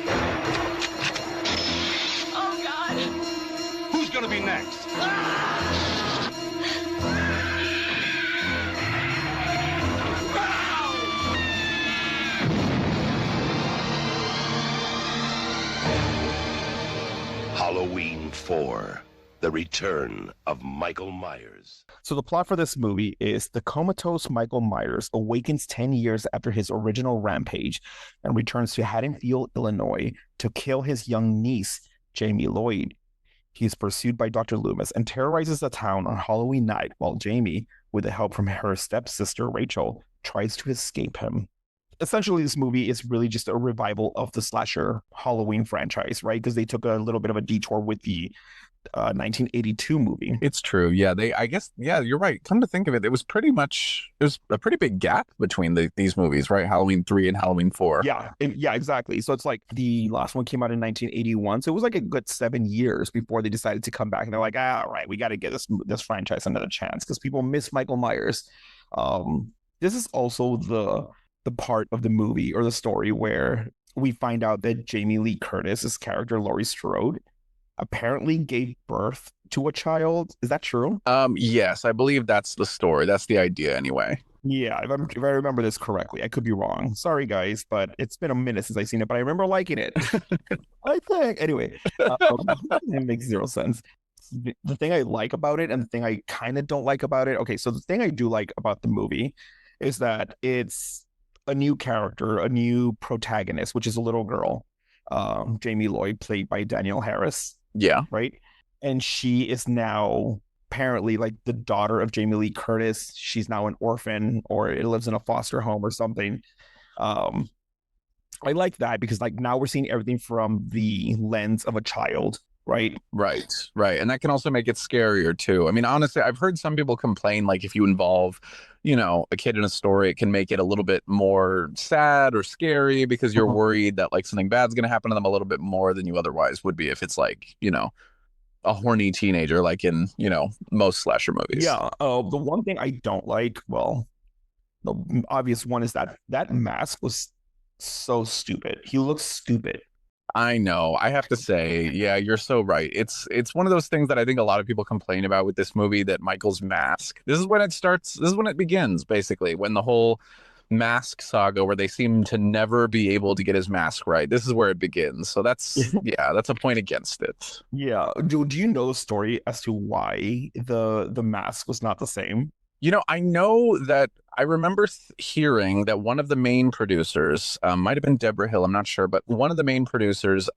Oh, God. Who's gonna be next? Halloween 4, The Return of Michael Myers. So the plot for this movie is the comatose Michael Myers awakens 10 years after his original rampage and returns to Haddonfield, Illinois to kill his young niece, Jamie Lloyd. He is pursued by Dr. Loomis and terrorizes the town on Halloween night while Jamie, with the help from her stepsister Rachel, tries to escape him. Essentially, this movie is really just a revival of the slasher Halloween franchise, right? Because they took a little bit of a detour with the 1982 movie. It's true. Yeah, I guess, yeah, you're right. Come to think of it, it was a pretty big gap between these movies, right? Halloween 3 and Halloween 4. Yeah, yeah, exactly. So it's like the last one came out in 1981. So it was like a good 7 years before they decided to come back. And they're like, all right, we got to give this franchise another chance because people miss Michael Myers. This is also the part of the movie or the story where we find out that Jamie Lee Curtis's character, Laurie Strode, apparently gave birth to a child. Is that true? Yes, I believe that's the story. That's the idea anyway. Yeah, if I remember this correctly. I could be wrong. Sorry, guys, but it's been a minute since I've seen it, but I remember liking it. I think. Anyway, it makes zero sense. The thing I like about it and the thing I kind of don't like about it. Okay, so the thing I do like about the movie is that it's a new character, a new protagonist, which is a little girl, Jamie Lloyd, played by Danielle Harris. Yeah. Right. And she is now apparently like the daughter of Jamie Lee Curtis. She's now an orphan or it lives in a foster home or something. I like that because like now we're seeing everything from the lens of a child. Right. And that can also make it scarier too. I mean, honestly, I've heard some people complain like if you involve, a kid in a story, it can make it a little bit more sad or scary because you're worried that like something bad's going to happen to them a little bit more than you otherwise would be if it's like, a horny teenager like in, most slasher movies. Yeah. The one thing I don't like, well, the obvious one is that mask was so stupid. He looks stupid. I know. I have to say, yeah, you're so right. It's one of those things that I think a lot of people complain about with this movie, that Michael's mask. This is when it starts. This is when it begins, basically, when the whole mask saga where they seem to never be able to get his mask right. This is where it begins. So that's a point against it. Yeah. Do you know the story as to why the mask was not the same? I know that I remember hearing that one of the main producers, might have been Deborah Hill, I'm not sure, but one of the main producers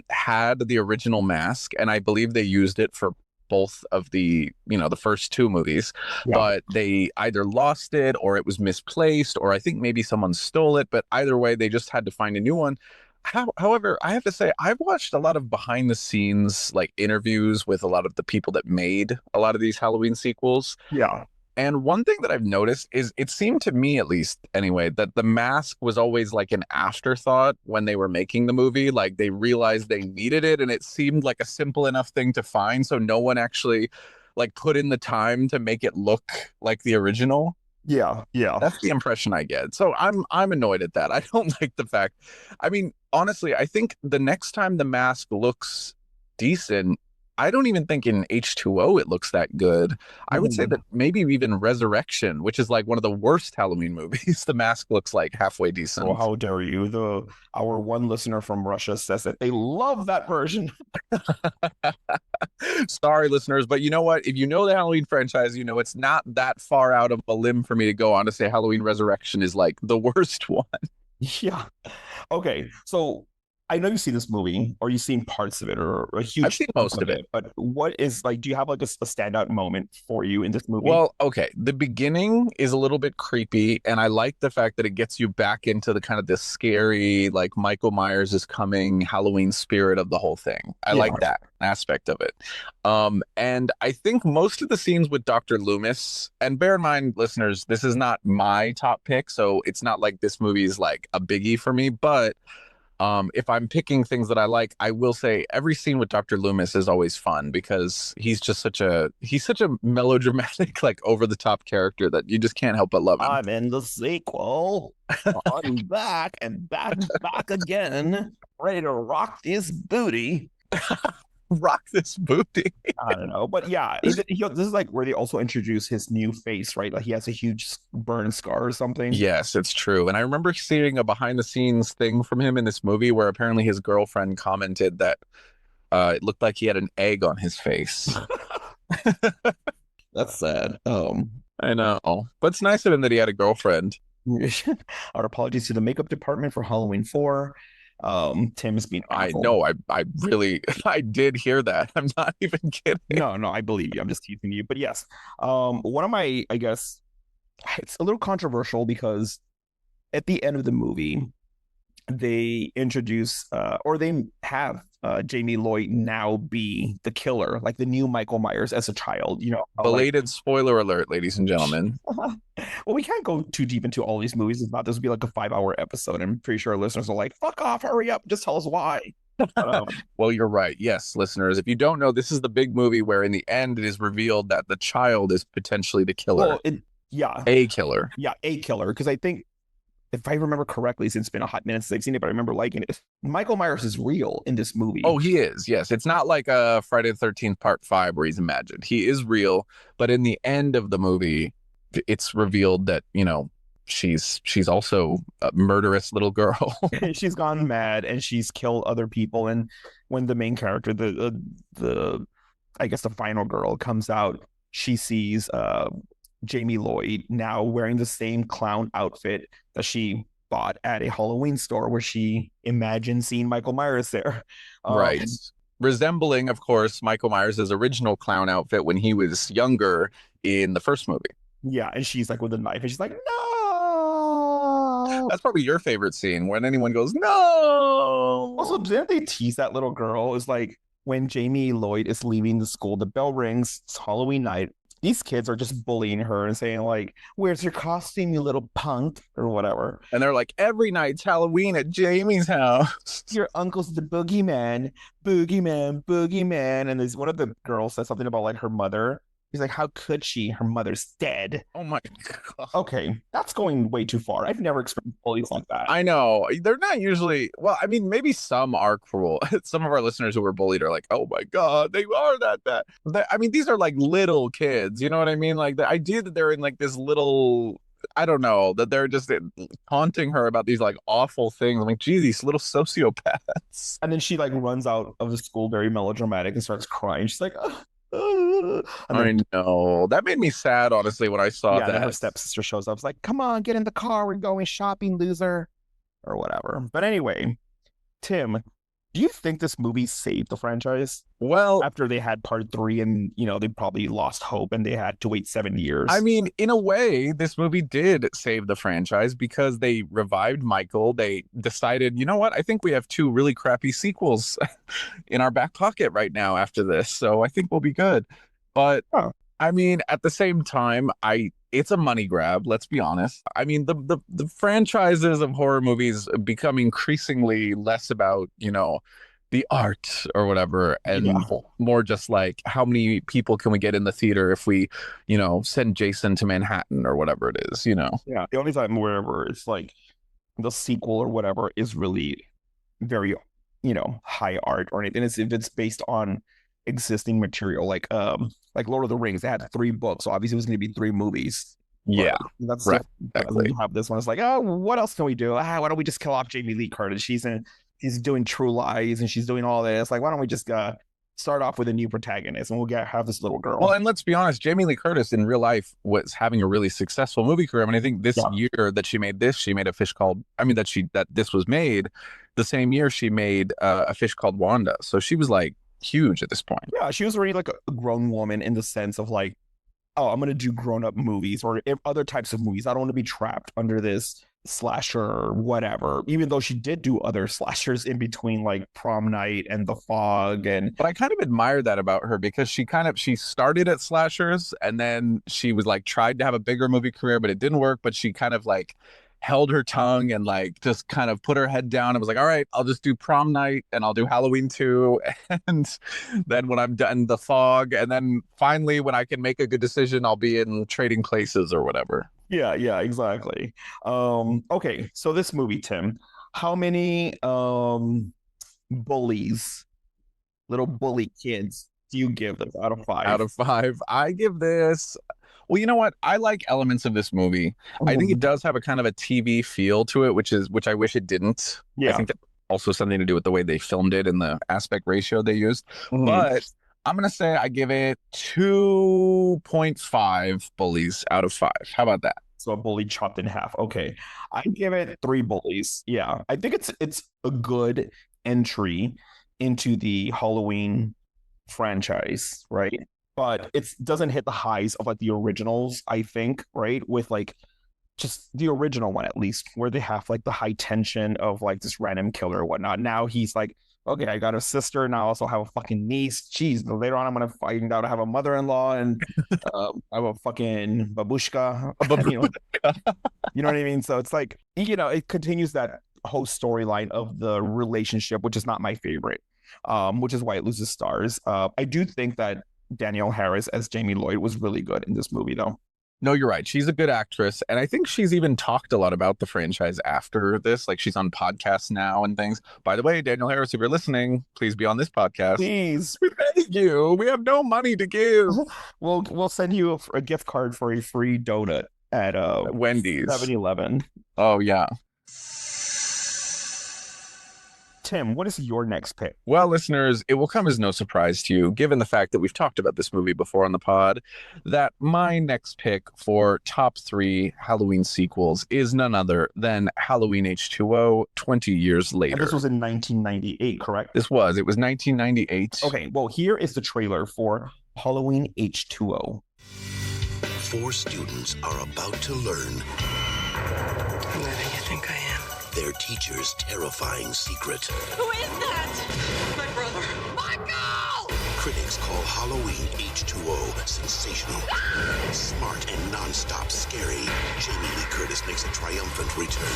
had the original mask, and I believe they used it for both of the first two movies, but they either lost it or it was misplaced, or I think maybe someone stole it, but either way, they just had to find a new one. However, I have to say, I've watched a lot of behind the scenes like interviews with a lot of the people that made a lot of these Halloween sequels. Yeah. And one thing that I've noticed is it seemed to me, at least anyway, that the mask was always like an afterthought when they were making the movie. Like they realized they needed it, and it seemed like a simple enough thing to find. So no one actually like put in the time to make it look like the original. Yeah, yeah. That's the impression I get. So I'm annoyed at that. I don't like the fact. I mean, honestly, I think the next time the mask looks decent, I don't even think in H2O it looks that good. I would say that maybe even Resurrection, which is like one of the worst Halloween movies, the mask looks like halfway decent. Oh, how dare you? Our one listener from Russia says that they love that version. Sorry, listeners, but you know what? If you know the Halloween franchise, you know it's not that far out of a limb for me to go on to say Halloween Resurrection is like the worst one. Yeah. Okay. So I know you've seen this movie or you've seen parts of it or a huge I've seen chunk most of it. but what is like, do you have like a standout moment for you in this movie? Well, okay. The beginning is a little bit creepy, and I like the fact that it gets you back into the kind of this scary, like Michael Myers is coming, Halloween spirit of the whole thing. I Yeah. like that aspect of it. And I think most of the scenes with Dr. Loomis, and bear in mind, listeners, this is not my top pick, so it's not like this movie is like a biggie for me, but if I'm picking things that I like, I will say every scene with Dr. Loomis is always fun because he's such a melodramatic, like over the top character that you just can't help but love him. I'm in the sequel. I'm back and back again, ready to rock this booty. Rock this booty. I don't know, but yeah, this is like where they also introduce his new face, right? Like he has a huge burn scar or something. Yes, it's true. And I remember seeing a behind the scenes thing from him in this movie where apparently his girlfriend commented that it looked like he had an egg on his face. That's sad. I know, but it's nice of him that he had a girlfriend. Our apologies to the makeup department for Halloween 4. Tim's been awful. I know. I really I did hear that. I'm not even kidding. No, I believe you. I'm just teasing you. But yes, one of my, I guess, it's a little controversial because at the end of the movie, they introduce or they have Jamie Lloyd now be the killer, like the new Michael Myers as a child. You know, Belated spoiler alert, ladies and gentlemen. Well, we can't go too deep into all these movies. If not, this would be like a 5-hour episode. I'm pretty sure our listeners are like, "Fuck off, hurry up, just tell us why." Well, you're right. Yes, listeners, if you don't know, this is the big movie where in the end it is revealed that the child is potentially the killer. Well, yeah, a killer. Yeah, a killer. Because I think if I remember correctly, since it's been a hot minute since I've seen it, but I remember liking it. Michael Myers is real in this movie. Oh, he is. Yes, it's not like a Friday the 13th Part 5 where he's imagined. He is real, but in the end of the movie, it's revealed that she's also a murderous little girl. She's gone mad and she's killed other people. And when the main character, the I guess the final girl comes out, she sees Jamie Lloyd now wearing the same clown outfit that she bought at a Halloween store where she imagined seeing Michael Myers there. Right. Resembling, of course, Michael Myers' original clown outfit when he was younger in the first movie. Yeah, and she's like with a knife and she's like, no. That's probably your favorite scene when anyone goes, no. Also, didn't they tease that little girl? It's like when Jamie Lloyd is leaving the school, the bell rings, it's Halloween night. These kids are just bullying her and saying like, "Where's your costume, you little punk?" or whatever. And they're like, "Every night's Halloween at Jamie's house. Your uncle's the boogeyman, boogeyman." And there's one of the girls says something about like her mother. He's like, "How could she? Her mother's dead." Oh my God. Okay, that's going way too far. I've never experienced bullies like that. I know. They're not usually, well, I mean, maybe some are cruel. Some of our listeners who were bullied are like, "Oh my God, they are that bad." I mean, these are like little kids. You know what I mean? Like the idea that they're in like this little, I don't know, that they're just taunting her about these like awful things. I'm like, geez, these little sociopaths. And then she like runs out of the school very melodramatic and starts crying. She's like, I know. That made me sad, honestly, when I saw that. Then her stepsister shows up. It's like, "Come on, get in the car. We're going shopping, loser," or whatever. But anyway, Tim, do you think this movie saved the franchise? Well, after they had part 3 and, they probably lost hope and they had to wait 7 years. I mean, in a way, this movie did save the franchise because they revived Michael. They decided, you know what? I think we have 2 really crappy sequels in our back pocket right now after this. So I think we'll be good. But I mean, at the same time, it's a money grab, let's be honest. I mean, the franchises of horror movies become increasingly less about, the art or whatever, Yeah. and more just like how many people can we get in the theater if we, send Jason to Manhattan or whatever it is, Yeah. The only time wherever it's like the sequel or whatever is really very, high art or anything. It's if it's based on existing material, like Lord of the Rings, they had 3 books, so obviously it was gonna be 3 movies. But Yeah, that's right, different. But when exactly. you have this one, it's like, oh, what else can we do? Why don't we just kill off Jamie Lee Curtis? She's doing True Lies and she's doing all this. Like, why don't we just start off with a new protagonist and we'll have this little Well, girl. and let's be honest, Jamie Lee Curtis in real life was having a really successful movie career. I mean, I think this Yeah. year that she made this, she made a fish called, I mean, that this was made the same year she made a fish called Wanda. So she was like huge at this point. Yeah, she was already like a grown woman in the sense of like, oh, I'm gonna do grown-up movies or other types of movies. I don't want to be trapped under this slasher or whatever. Even though she did do other slashers in between, like Prom Night and The Fog, and But I kind of admire that about her because she started at slashers and then she was like tried to have a bigger movie career, but it didn't work. But she kind of like held her tongue and like just kind of put her head down and was like, all right, I'll just do Prom Night and I'll do Halloween 2. And then when I'm done, The Fog. And then finally, when I can make a good decision, I'll be in Trading Places or whatever. yeah, exactly. Okay, so this movie, Tim, how many bullies, little bully kids, do you give this out of Out 5? of 5, I give this. Well, you know what? I like elements of this movie. I think it does have a kind of a TV feel to it, which I wish it didn't. I Yeah. think that also something to do with the way they filmed it and the aspect ratio they used. Mhm. But I'm gonna say I give it 2.5 bullies out of 5. How about that? So a bully chopped in half. Okay. I give it 3 bullies. Yeah. I think it's a good entry into the Halloween franchise, right? But it doesn't hit the highs of like the originals, I think, right? With like just the original one at least, where they have like the high tension of like this random killer or whatnot. Now he's like, okay, I got a sister, now I also have a fucking niece. Jeez, later on I'm gonna find out I have a mother-in-law and I have a fucking babushka. You know what I mean? So it's like, it continues that whole storyline of the relationship, which is not my favorite, which is why it loses stars. I do think that Danielle Harris as Jamie Lloyd was really good in this movie, though. No, you're right. She's a good actress. And I think she's even talked a lot about the franchise after this. Like she's on podcasts now and things. By the way, Daniel Harris, if you're listening, please be on this podcast. Please, We beg you. We have no money to give. we'll send you a gift card for a free donut at Wendy's. 7-Eleven. Oh, yeah. Tim, what is your next pick? Well, listeners, it will come as no surprise to you, given the fact that we've talked about this movie before on the pod, that my next pick for top 3 Halloween sequels is none other than Halloween H2O 20 years later. And this was in 1998, correct? It was 1998. Okay, well, here is the trailer for Halloween H2O. 4 students are about to learn Who do you think I am? their teacher's terrifying secret. Who is that? My brother. Michael! Critics call Halloween H2O sensational. Smart and non-stop scary, Jamie Lee Curtis makes a triumphant return.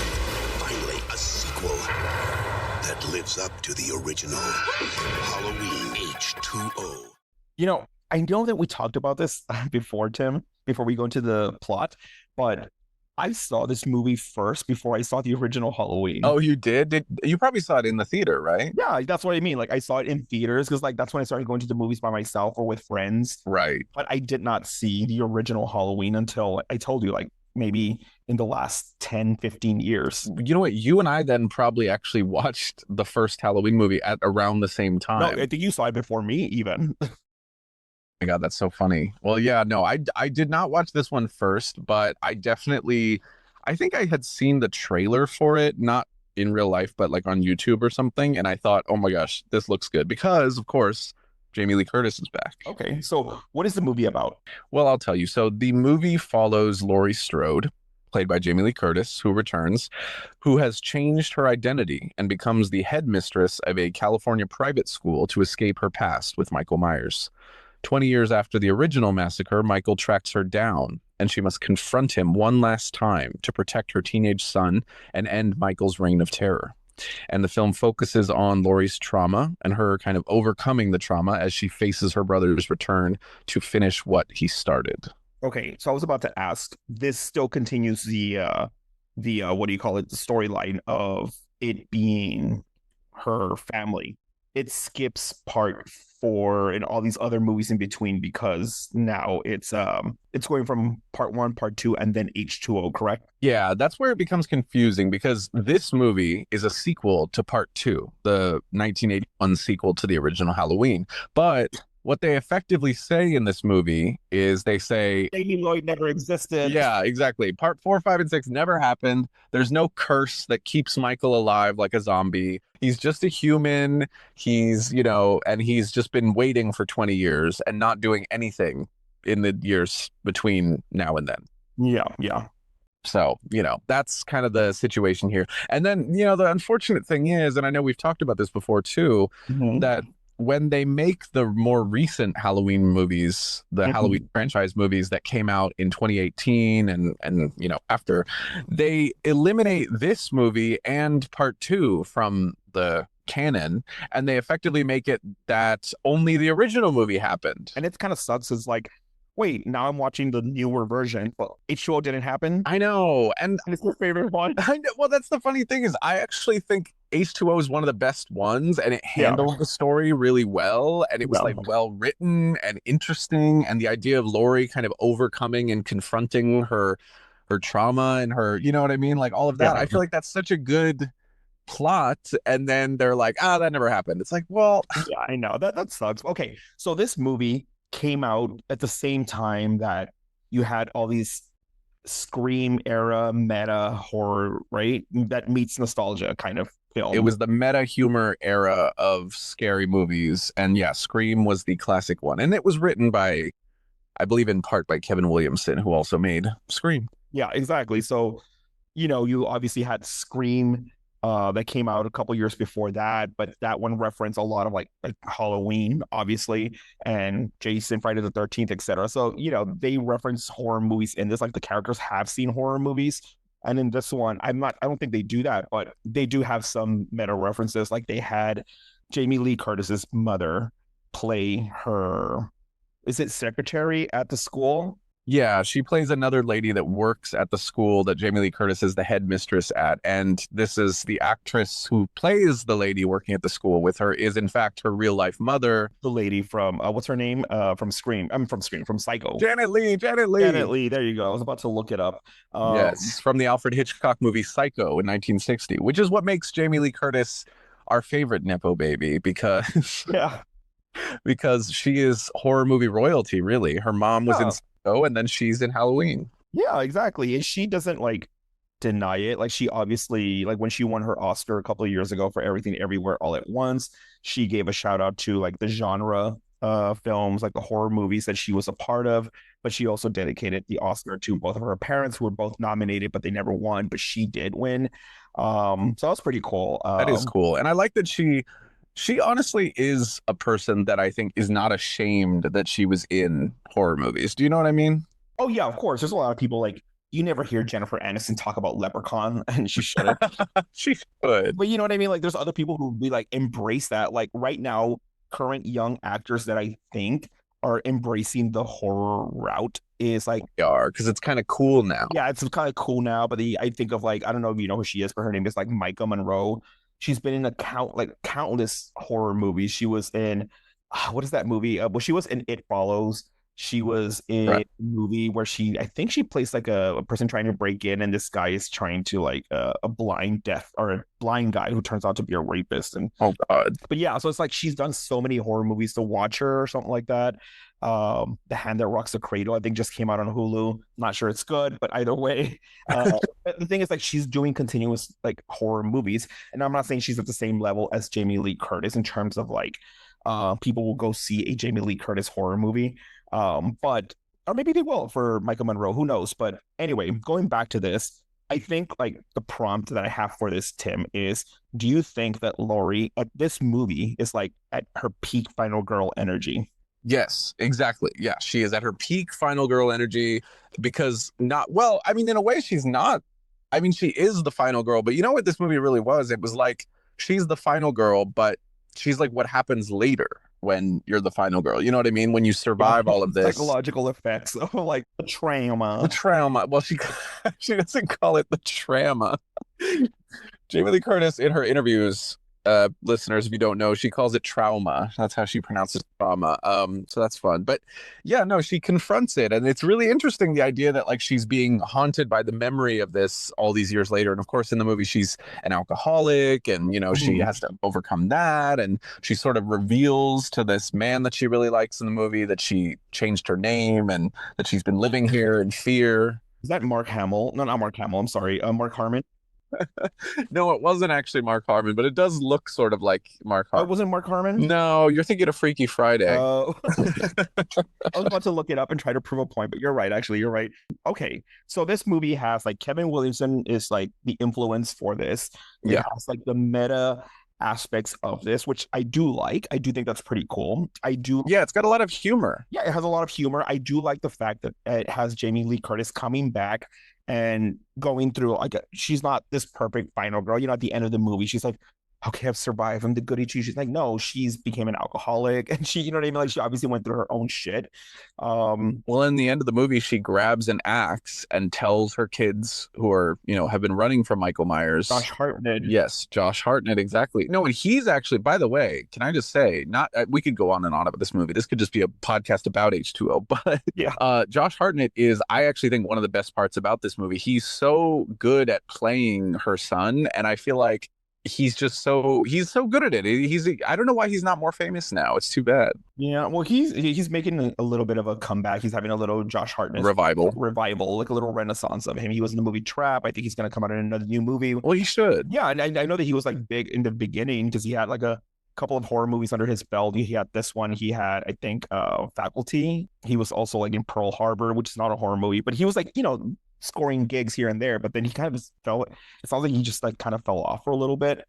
Finally, a sequel that lives up to the original. Halloween H2O. I know that we talked about this before, Tim, before we go into the plot, but I saw this movie first before I saw the original Halloween. Oh, you did? You probably saw it in the theater, right? Yeah, that's what I mean. Like I saw it in theaters because like that's when I started going to the movies by myself or with friends. Right. But I did not see the original Halloween until I told you, like maybe in the last 10, 15 years. You know what? You and I then probably actually watched the first Halloween movie at around the same time. No, I think you saw it before me even. My God, that's so funny. Well, yeah, no, I did not watch this one first, but I think I had seen the trailer for it, not in real life, but like on YouTube or something. And I thought, oh my gosh, this looks good because, of course, Jamie Lee Curtis is back. Okay, so what is the movie about? Well, I'll tell you. So the movie follows Laurie Strode, played by Jamie Lee Curtis, who returns, who has changed her identity and becomes the headmistress of a California private school to escape her past with Michael Myers. 20 years after the original massacre, Michael tracks her down, and she must confront him one last time to protect her teenage son and end Michael's reign of terror. And the film focuses on Laurie's trauma and her kind of overcoming the trauma as she faces her brother's return to finish what he started. Okay, so I was about to ask, this still continues the what do you call it, the storyline of it being her family. It skips part 4 and all these other movies in between because now it's going from part 1, part 2, and then H2O, correct? Yeah, that's where it becomes confusing because this movie is a sequel to part 2, the 1981 sequel to the original Halloween. But what they effectively say in this movie is they say Jamie Lloyd never existed. yeah, exactly. Part 4, 5, and 6 never happened. There's no curse that keeps Michael alive like a zombie. He's just a human. He's, and he's just been waiting for 20 years and not doing anything in the years between now and then. Yeah. So, that's kind of the situation here. And then, the unfortunate thing is, and I know we've talked about this before too, that when they make the more recent Halloween movies, the Halloween franchise movies that came out in 2018 and after, they eliminate this movie and part 2 from the canon, and they effectively make it that only the original movie happened. And it kind of sucks. It's like, wait, now I'm watching the newer version. Well, H2O didn't happen. I know. And it's my favorite one. I know. Well, that's the funny thing is I actually think H2O is one of the best ones, and it handled the story really well, and it was like well written and interesting, and the idea of Laurie kind of overcoming and confronting her trauma and her, you know what I mean? Like all of that. I feel like that's such a good plot, and then they're like, that never happened. It's like, well, yeah, I know. That sucks. Okay, so this movie came out at the same time that you had all these Scream era meta horror, right? That meets nostalgia kind of film. It was the meta humor era of scary movies. And yeah, Scream was the classic one. And it was written by, I believe in part by Kevin Williamson, who also made Scream. Yeah, exactly. So, you obviously had Scream that came out a couple years before that, but that one referenced a lot of like Halloween, obviously, and Jason, Friday the 13th, etc. So, they reference horror movies in this, like the characters have seen horror movies. And in this one, I don't think they do that, but they do have some meta references. Like they had Jamie Lee Curtis's mother play her, is it secretary at the school? Yeah, she plays another lady that works at the school that Jamie Lee Curtis is the headmistress at. And this is the actress who plays the lady working at the school with her is in fact her real life mother. The lady from, what's her name? From Scream. From Psycho. Janet Leigh. Janet Leigh. There you go. I was about to look it up. Yes, from the Alfred Hitchcock movie Psycho in 1960, which is what makes Jamie Lee Curtis our favorite Nepo baby because because she is horror movie royalty, really. Her mom was in and then she's in Halloween. Yeah, exactly. And she doesn't like deny it. Like she obviously, like when she won her Oscar a couple of years ago for Everything Everywhere All at Once, she gave a shout out to like the genre films, like the horror movies that she was a part of, but she also dedicated the Oscar to both of her parents who were both nominated, but they never won, but she did win. So that was pretty cool. That is cool. And I like that she honestly is a person that I think is not ashamed that she was in horror movies. Do you know what I mean? Oh, yeah, of course. There's a lot of people like, you never hear Jennifer Aniston talk about Leprechaun, and she shouldn't. She should. But you know what I mean? Like, there's other people who be like, embrace that. Like, right now, current young actors that I think are embracing the horror route is like, they are, because it's kind of cool now. Yeah, it's kind of cool now. But I think of like, I don't know if you know who she is, but her name is like Micah Monroe. She's been in countless horror movies. She was in, what is that movie? Well, she was in It Follows. She was in a movie where I think she plays like a person trying to break in, and this guy is trying to like a blind guy who turns out to be a rapist. And oh god! But yeah, so it's like she's done so many horror movies to watch her or something like that. The Hand That Rocks the Cradle, I think, just came out on Hulu. Not sure it's good, but either way, the thing is, like, she's doing continuous like horror movies, and I'm not saying she's at the same level as Jamie Lee Curtis in terms of like, people will go see a Jamie Lee Curtis horror movie, but or maybe they will for Micah Monroe, who knows? But anyway, going back to this, I think like the prompt that I have for this, Tim, is: do you think that Laurie at this movie is like at her peak final girl energy? Yes, exactly. Yeah, she is at her peak final girl energy because not well, I mean, in a way, she's not. I mean, she is the final girl, but you know what this movie really was? It was like she's the final girl, but she's like what happens later when you're the final girl. You know what I mean? When you Yeah, survive all of this. psychological effects of like the The trauma. trauma. Well, she she doesn't call it the trauma. Jamie Lee Curtis in her interviews, listeners, if you don't know, she calls it trauma. That's how she pronounces trauma. So that's fun. But yeah, no, she confronts it, and it's really interesting the idea that like she's being haunted by the memory of this all these years later. And of course, in the movie, she's an alcoholic, and she Mhm. has to overcome that, and she sort of reveals to this man that she really likes in the movie that she changed her name and that she's been living here in fear. Is that Mark Hamill? No, not Mark Hamill. I'm sorry. Mark Harmon. No, it wasn't actually Mark Harmon, but it does look sort of like Mark Oh, it Harmon. wasn't Mark Harmon? No, you're thinking of Freaky Friday. Oh, I was about to look it up and try to prove a point, but you're right. Actually, you're right. Okay, so this movie has like Kevin Williamson is like the influence for this. It Yeah. has like the meta aspects of this, which I do like. I do think that's pretty cool. I do. Yeah, it's got a lot of humor. Yeah, it has a lot of humor. I do like the fact that it has Jamie Lee Curtis coming back and going through like she's not this perfect final girl. At the end of the movie, she's like, okay, I've survived. I'm the goody two. She's like, no, she's became an alcoholic, and she, you know what I mean? Like she obviously went through her own shit. Well, in the end of the movie, she grabs an axe and tells her kids who are, have been running from Michael Myers. Josh Hartnett. Yes, Josh Hartnett, exactly. No, and he's actually, by the way, can I just say, not we could go on and on about this movie. This could just be a podcast about H2O, but Yeah. Josh Hartnett is, I actually think, one of the best parts about this movie. He's so good at playing her son, and I feel like he's so good at it. I don't know why he's not more famous now. It's too bad. Yeah, well, he's making a little bit of a comeback. He's having a little Josh Hartnett Revival, like a little renaissance of him. He was in the movie Trap. I think he's going to come out in another new movie. Well, he should. Yeah, and I know that he was like big in the beginning because he had like a couple of horror movies under his belt. He had this one. He had, I think, Faculty. He was also like in Pearl Harbor, which is not a horror movie, but he was like, scoring gigs here and there. But then he kind of just fell. It sounds like he just like kind of fell off for a little bit.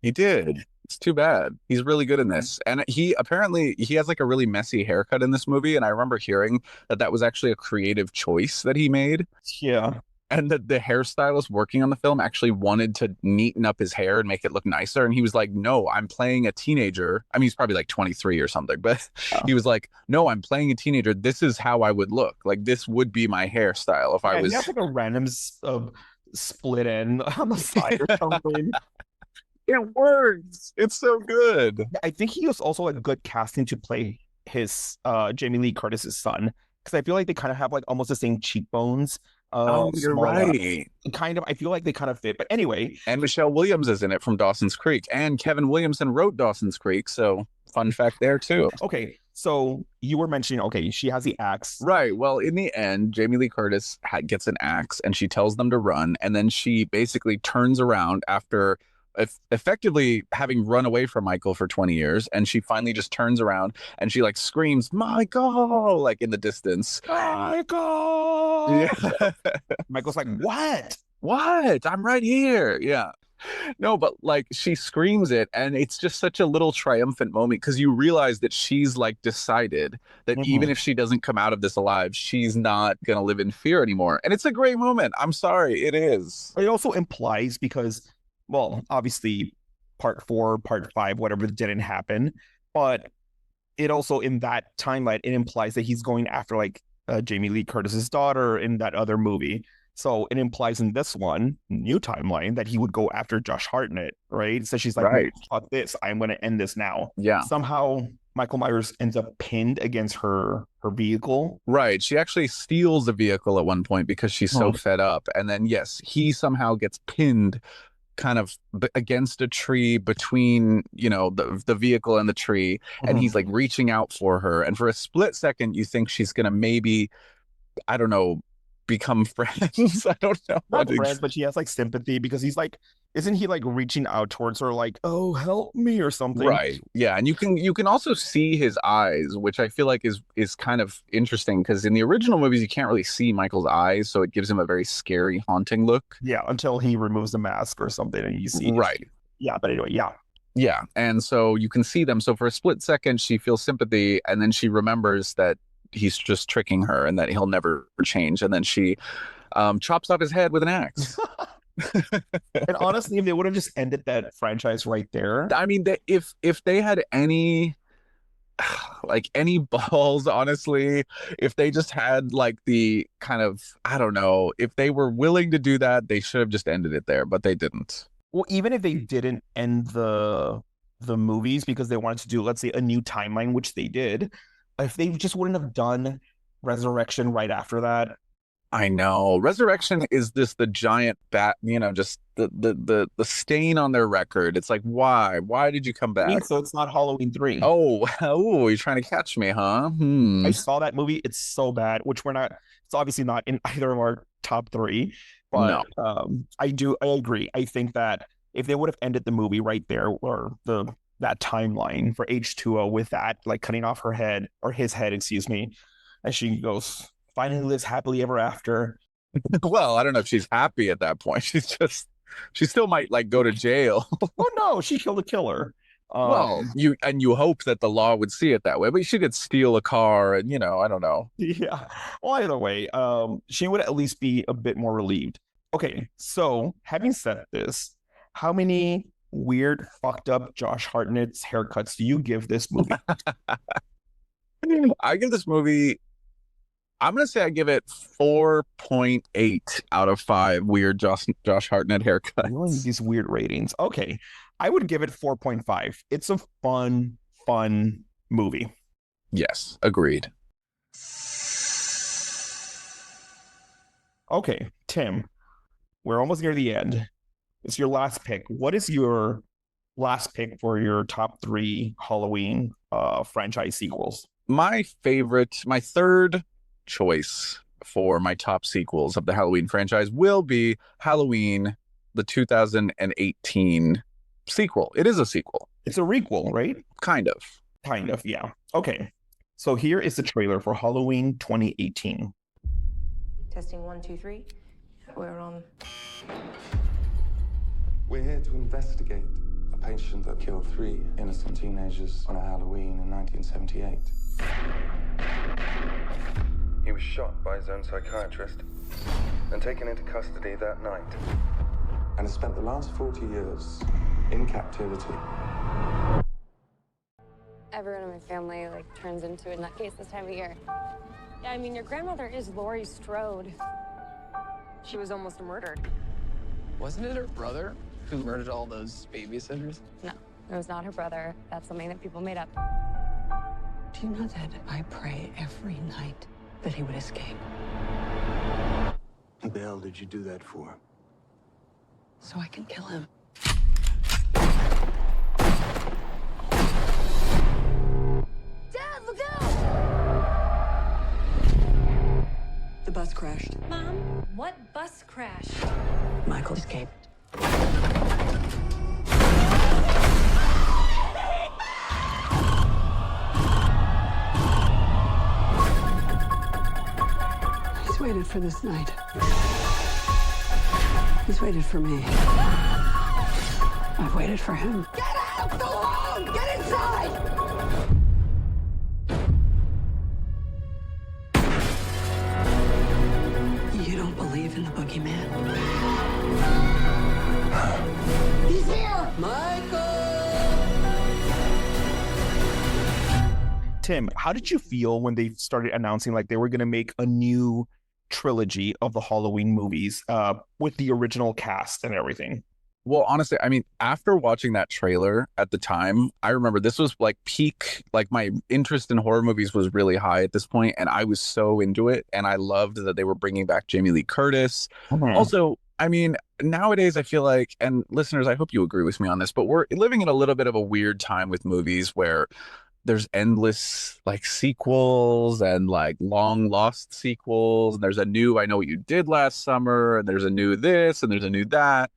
He did. It's too bad. He's really good in this. And he has like a really messy haircut in this movie. And I remember hearing that was actually a creative choice that he made. Yeah. And that the hairstylist working on the film actually wanted to neaten up his hair and make it look nicer. And he was like, no, I'm playing a teenager. I mean, he's probably like 23 or something, but he was like, no, I'm playing a teenager. This is how I would look. Like, this would be my hairstyle if I was. He has like a random split end on the side or something. It works. It's so good. I think he was also like good casting to play his Jamie Lee Curtis's son because I feel like they kind of have like almost the same cheekbones. Oh, you're smaller. right. Kind of. I feel like they kind of fit. But anyway, And Michelle Williams is in it from Dawson's Creek, and Kevin Williamson wrote Dawson's Creek. So fun fact there too. okay. So you were mentioning, okay, she has the axe. Right. Well, in the end, Jamie Lee Curtis gets an axe, and she tells them to run, and then she basically turns around after effectively having run away from Michael for 20 years, and she finally just turns around and she like screams, "Michael!" like in the distance. Michael. Yeah. Michael's like, what? What? I'm right here. Yeah. No, but like she screams it, and it's just such a little triumphant moment because you realize that she's like decided that even if she doesn't come out of this alive, she's not gonna live in fear anymore. And it's a great moment. I'm sorry, it is. It also implies because, well, obviously part 4, part 5, whatever didn't happen, but it also in that timeline it implies that he's going after like Jamie Lee Curtis's daughter in that other movie. So it implies in this one new timeline that he would go after Josh Hartnett, right? So she's like, Right. fuck this, I'm going to end this now. Yeah. Somehow Michael Myers ends up pinned against her vehicle. Right. She actually steals a vehicle at one point because she's so fed up. And then, yes, he somehow gets pinned kind of against a tree between, the vehicle and the tree. And he's like reaching out for her. And for a split second, you think she's going to maybe, I don't know, become friends. I don't know. Not friends, but she has like sympathy because he's like, isn't he like reaching out towards her like, oh, help me or something? Right. Yeah. And you can also see his eyes, which I feel like is kind of interesting because in the original movies, you can't really see Michael's eyes. So it gives him a very scary, haunting look. Yeah. Until he removes the mask or something and you see. Right. Yeah. But anyway, yeah. Yeah. And so you can see them. So for a split second, she feels sympathy, and then she remembers that he's just tricking her and that he'll never change. And then she chops off his head with an axe. And honestly, if they would have just ended that franchise right there, I mean, if they had any like any balls, honestly, if they just had like the kind of, I don't know, if they were willing to do that, they should have just ended it there, but they didn't. well, even if they didn't end the movies because they wanted to do, let's say, a new timeline, which they did, if they just wouldn't have done Resurrection right after that. I know. Resurrection is just the giant bat, just the stain on their record. It's like, why? Why did you come back? So it's not Halloween 3. Oh, you're trying to catch me, huh? I saw that movie. It's so bad, which it's obviously not in either of our top 3, but No. I agree. I think that if they would have ended the movie right there, or that timeline for H2O with that, like cutting off her head, or his head, excuse me, and she goes, finally lives happily ever after. Well, I don't know if she's happy at that point. She still might like go to jail. Oh no, she killed a killer. Well, you hope that the law would see it that way, but she could steal a car, and I don't know. Yeah. Well, either way, she would at least be a bit more relieved. Okay, so having said this, how many weird, fucked up Josh Hartnett's haircuts do you give this movie? I give this movie, I'm gonna say I give it 4.8 out of 5 weird Josh Hartnett haircuts. These weird ratings. Okay, I would give it 4.5. It's a fun movie. Yes, agreed. Okay, Tim, we're almost near the end. It's your last pick. What is your last pick for your top 3 Halloween franchise sequels? My third choice for my top sequels of the Halloween franchise will be Halloween, the 2018 sequel. It is a sequel. It's a requel, right? Kind of, yeah. Okay. So here is the trailer for Halloween 2018. Testing 1, 2, 3. We're on. We're here to investigate a patient that killed 3 innocent teenagers on a Halloween in 1978. He was shot by his own psychiatrist and taken into custody that night, and has spent the last 40 years in captivity. Everyone in my family turns into a nutcase this time of year. Yeah, I mean, your grandmother is Laurie Strode. She was almost murdered. Wasn't it her brother who murdered all those babysitters? No, it was not her brother. That's something that people made up. Do you know that I pray every night that he would escape? What the hell did you do that for? So I can kill him. Dad, look out! The bus crashed. Mom, what bus crash? Michael escaped. He's waited for this night. He's waited for me. I've waited for him. Get out! Go home! Get inside! You don't believe in the boogeyman? He's here! Tim, how did you feel when they started announcing they were going to make a new trilogy of the Halloween movies with the original cast and everything? Well, honestly, I mean, after watching that trailer at the time, I remember this was peak, my interest in horror movies was really high at this point, and I was so into it, and I loved that they were bringing back Jamie Lee Curtis. Mm-hmm. Also, I mean, nowadays I feel like, and listeners, I hope you agree with me on this, but we're living in a little bit of a weird time with movies where there's endless sequels and long lost sequels, and there's a new I Know What You Did Last Summer, and there's a new this, and there's a new that.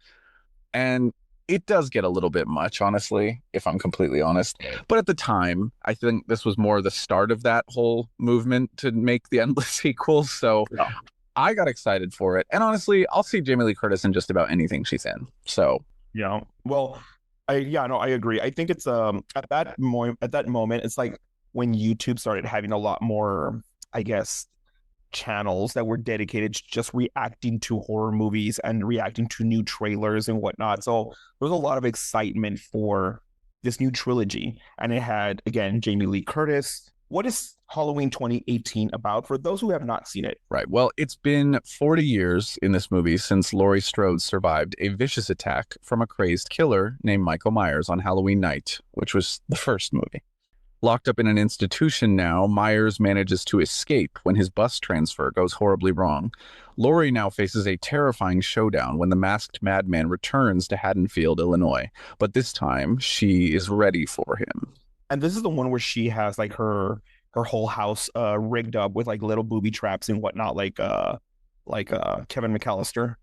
And it does get a little bit much, honestly, if I'm completely honest. But at the time, I think this was more the start of that whole movement to make the endless sequels. So yeah. I got excited for it. And honestly, I'll see Jamie Lee Curtis in just about anything she's in. So yeah. Well, I agree. I think it's at that moment, it's like when YouTube started having a lot more, I guess, channels that were dedicated to just reacting to horror movies and reacting to new trailers and whatnot. So there was a lot of excitement for this new trilogy. And it had, again, Jamie Lee Curtis. What is Halloween 2018 about for those who have not seen it? Right. Well, it's been 40 years in this movie since Laurie Strode survived a vicious attack from a crazed killer named Michael Myers on Halloween night, which was the first movie. Locked up in an institution now, Myers manages to escape when his bus transfer goes horribly wrong. Laurie now faces a terrifying showdown when the masked madman returns to Haddonfield, Illinois. But this time, she is ready for him. And this is the one where she has like her whole house rigged up with like little booby traps and whatnot, like Kevin McAllister.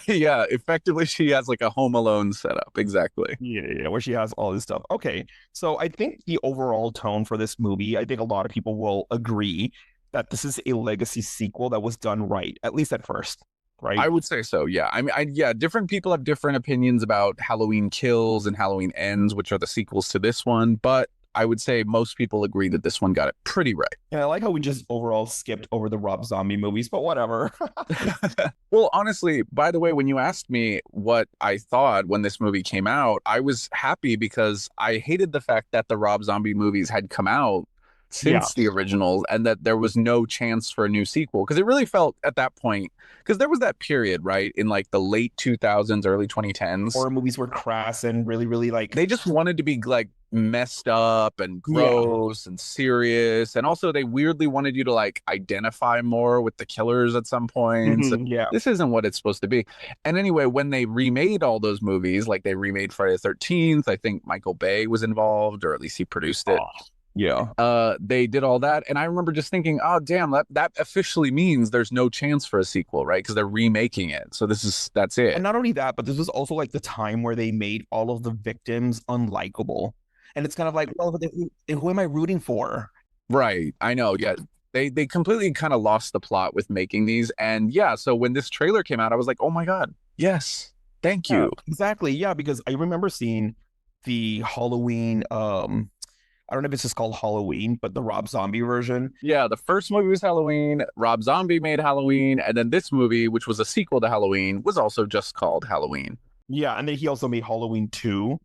Yeah, effectively she has like a Home Alone setup. Exactly. Yeah, where she has all this stuff. Okay, so I think the overall tone for this movie, I think a lot of people will agree that this is a legacy sequel that was done right, at least at first, right? I would say so, yeah. I mean, yeah, different people have different opinions about Halloween Kills and Halloween Ends, which are the sequels to this one, but I would say most people agree that this one got it pretty right. And I like how we just overall skipped over the Rob Zombie movies, but whatever. Well, honestly, by the way, when you asked me what I thought when this movie came out, I was happy because I hated the fact that the Rob Zombie movies had come out since the originals and that there was no chance for a new sequel. Because it really felt at that point, because there was that period, right, in like the late 2000s, early 2010s. Horror movies were crass and really, really like... They just wanted to be like messed up and gross and serious, and also they weirdly wanted you to like identify more with the killers at some points. This isn't what it's supposed to be. And anyway, when they remade all those movies, like they remade Friday the 13th, I think Michael Bay was involved, or at least he produced it. They did all that, and I remember just thinking, oh damn, that officially means there's no chance for a sequel, right? Because they're remaking it. So that's it. And not only that, but this was also like the time where they made all of the victims unlikable. And it's kind of like, well, who am I rooting for? Right. I know. Yeah. They completely kind of lost the plot with making these. And yeah, so when this trailer came out, I was like, oh my God, yes. Thank you. Exactly. Yeah, because I remember seeing the Halloween, I don't know if it's just called Halloween, but the Rob Zombie version. Yeah, the first movie was Halloween. Rob Zombie made Halloween. And then this movie, which was a sequel to Halloween, was also just called Halloween. Yeah, and then he also made Halloween 2.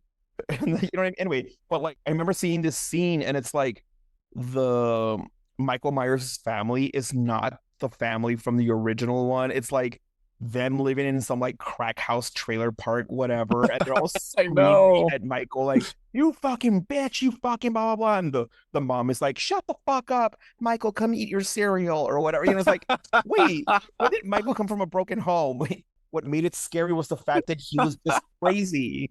And you know what I mean? Anyway, but like I remember seeing this scene and it's like the Michael Myers family is not the family from the original one. It's like them living in some like crack house trailer park, whatever, and they're all screaming at Michael like, you fucking bitch, you fucking blah blah blah. And the mom is like, shut the fuck up, Michael, come eat your cereal or whatever. You know, it's like, wait, where did Michael come from a broken home? Wait, what made it scary was the fact that he was just crazy.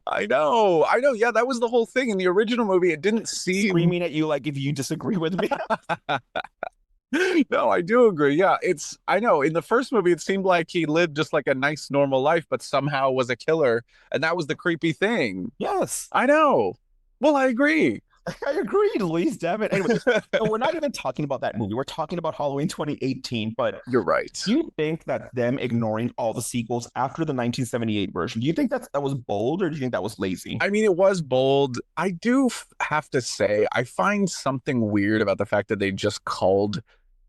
I know. Yeah, that was the whole thing in the original movie. It didn't seem screaming at you like if you disagree with me. No, I do agree. Yeah, I know. In the first movie, it seemed like he lived just like a nice, normal life, but somehow was a killer, and that was the creepy thing. Yes, I know. Well, I agree. I agreed, Luis. Damn it. Anyway, so we're not even talking about that movie. We're talking about Halloween 2018. But you're right. Do you think that them ignoring all the sequels after the 1978 version, do you think that was bold, or do you think that was lazy? I mean, it was bold. I do have to say, I find something weird about the fact that they just called,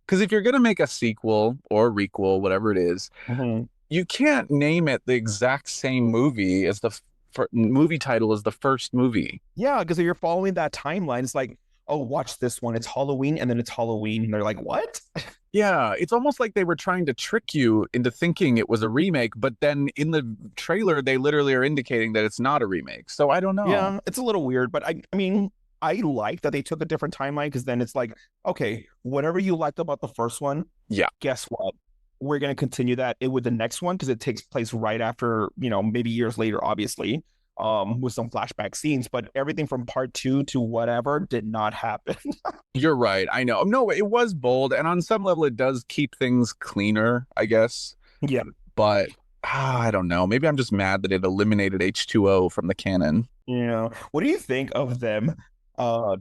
because if you're going to make a sequel or a requel, whatever it is, you can't name it the exact same movie as the movie title as the first movie. Yeah, because if you're following that timeline, it's like, oh, watch this one. It's Halloween, and then it's Halloween. And they're like, what? Yeah, it's almost like they were trying to trick you into thinking it was a remake, but then in the trailer, they literally are indicating that it's not a remake. So I don't know. Yeah, it's a little weird, but I mean, I like that they took a different timeline, because then it's like, okay, whatever you liked about the first one, guess what? We're going to continue that with the next one, because it takes place right after, maybe years later, obviously, with some flashback scenes. But everything from part 2 to whatever did not happen. You're right. I know. No, it was bold. And on some level, it does keep things cleaner, I guess. Yeah. But I don't know. Maybe I'm just mad that it eliminated H2O from the canon. Yeah. What do you think of them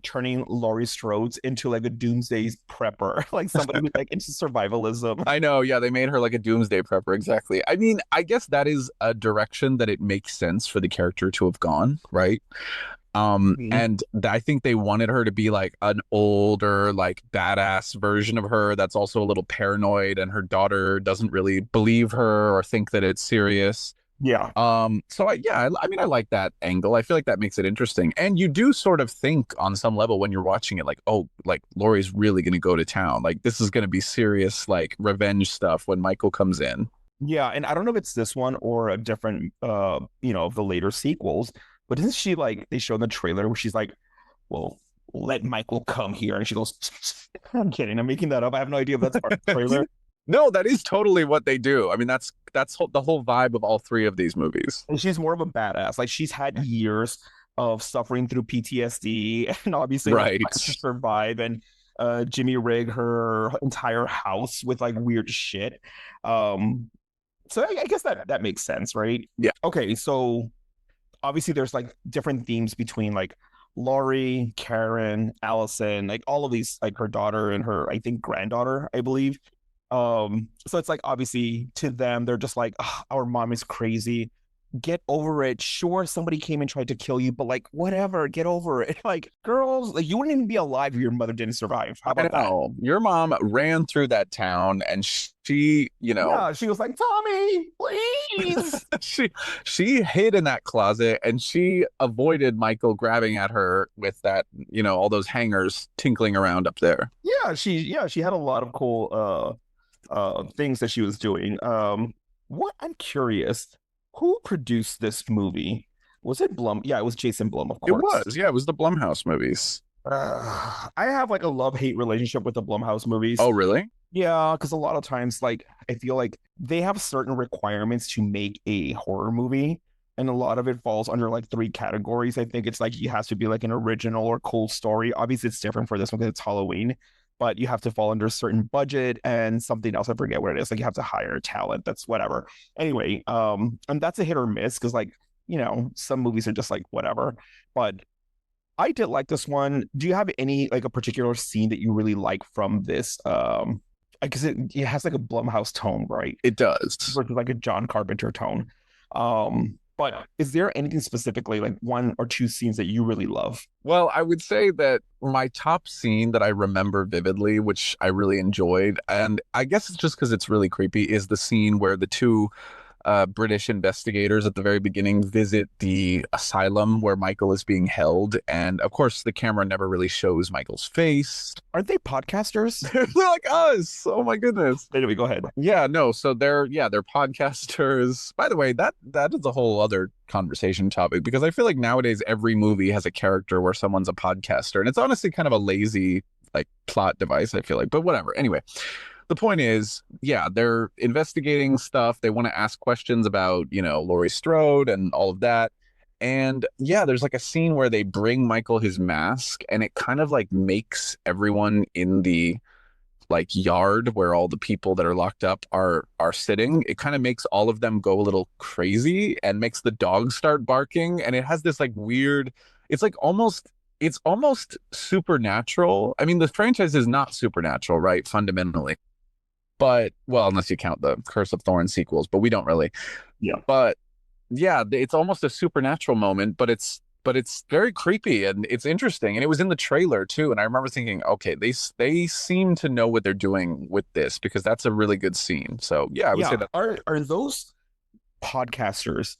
turning Laurie Strode into like a doomsday prepper, like somebody who's like into survivalism. I know, yeah, they made her like a doomsday prepper, exactly. I mean, I guess that is a direction that it makes sense for the character to have gone, right? And I think they wanted her to be like an older, like badass version of her that's also a little paranoid, and her daughter doesn't really believe her or think that it's serious. Yeah. So I mean, I like that angle. I feel like that makes it interesting. And you do sort of think on some level when you're watching it, like, oh, like Laurie's really going to go to town. Like this is going to be serious, like revenge stuff when Michael comes in. Yeah, and I don't know if it's this one or a different of the later sequels, but isn't she like they show in the trailer where she's like, well, let Michael come here, and she goes, I'm kidding, I'm making that up. I have no idea if that's part of the trailer. No, that is totally what they do. I mean, that's the whole vibe of all three of these movies. And she's more of a badass. Like she's had years of suffering through PTSD and obviously right to survive and Jimmy rig her entire house with like weird shit. So I guess that makes sense, right? Yeah. Okay, so obviously there's like different themes between like Laurie, Karen, Allison, like all of these, like her daughter and her, I think, granddaughter, I believe. So it's like obviously to them, they're just like, "Ugh, our mom is crazy. Get over it. Sure, somebody came and tried to kill you, but like whatever, get over it." Like, girls, like you wouldn't even be alive if your mother didn't survive. How about that? Your mom ran through that town and she, Yeah, she was like, Tommy, please. she hid in that closet and she avoided Michael grabbing at her with that, all those hangers tinkling around up there. Yeah, she had a lot of cool things that she was doing. What I'm curious, who produced this movie? Was it Blum? Yeah, it was Jason Blum, of course. It was. Yeah, it was the Blumhouse movies. I have like a love-hate relationship with the Blumhouse movies. Oh, really? Yeah, because a lot of times, like, I feel like they have certain requirements to make a horror movie, and a lot of it falls under like three categories. I think it's like it has to be like an original or cool story. Obviously, it's different for this one because it's Halloween, but you have to fall under a certain budget and something else. I forget what it is. Like you have to hire talent. That's whatever. Anyway, and that's a hit or miss because like, some movies are just like whatever. But I did like this one. Do you have any like a particular scene that you really like from this? Because it has like a Blumhouse tone, right? It does. Versus like a John Carpenter tone. But is there anything specifically, like one or two scenes that you really love? Well, I would say that my top scene that I remember vividly, which I really enjoyed, and I guess it's just because it's really creepy, is the scene where the two British investigators at the very beginning visit the asylum where Michael is being held. And of course, the camera never really shows Michael's face. Aren't they podcasters? They're like us. Oh my goodness. Anyway, go ahead. Yeah, no. So they're podcasters. By the way, that is a whole other conversation topic because I feel like nowadays every movie has a character where someone's a podcaster, and it's honestly kind of a lazy like plot device, I feel like. But whatever. Anyway. The point is, yeah, they're investigating stuff. They want to ask questions about, Laurie Strode and all of that. And yeah, there's like a scene where they bring Michael his mask and it kind of like makes everyone in the like yard where all the people that are locked up are sitting. It kind of makes all of them go a little crazy and makes the dogs start barking. And it has this like weird, it's almost supernatural. I mean, the franchise is not supernatural, right? Fundamentally. But, well, unless you count the Curse of Thorn sequels, but we don't really. Yeah. But yeah, it's almost a supernatural moment, but it's very creepy and it's interesting. And it was in the trailer too. And I remember thinking, okay, they seem to know what they're doing with this because that's a really good scene. So yeah, I would say that. Are those podcasters?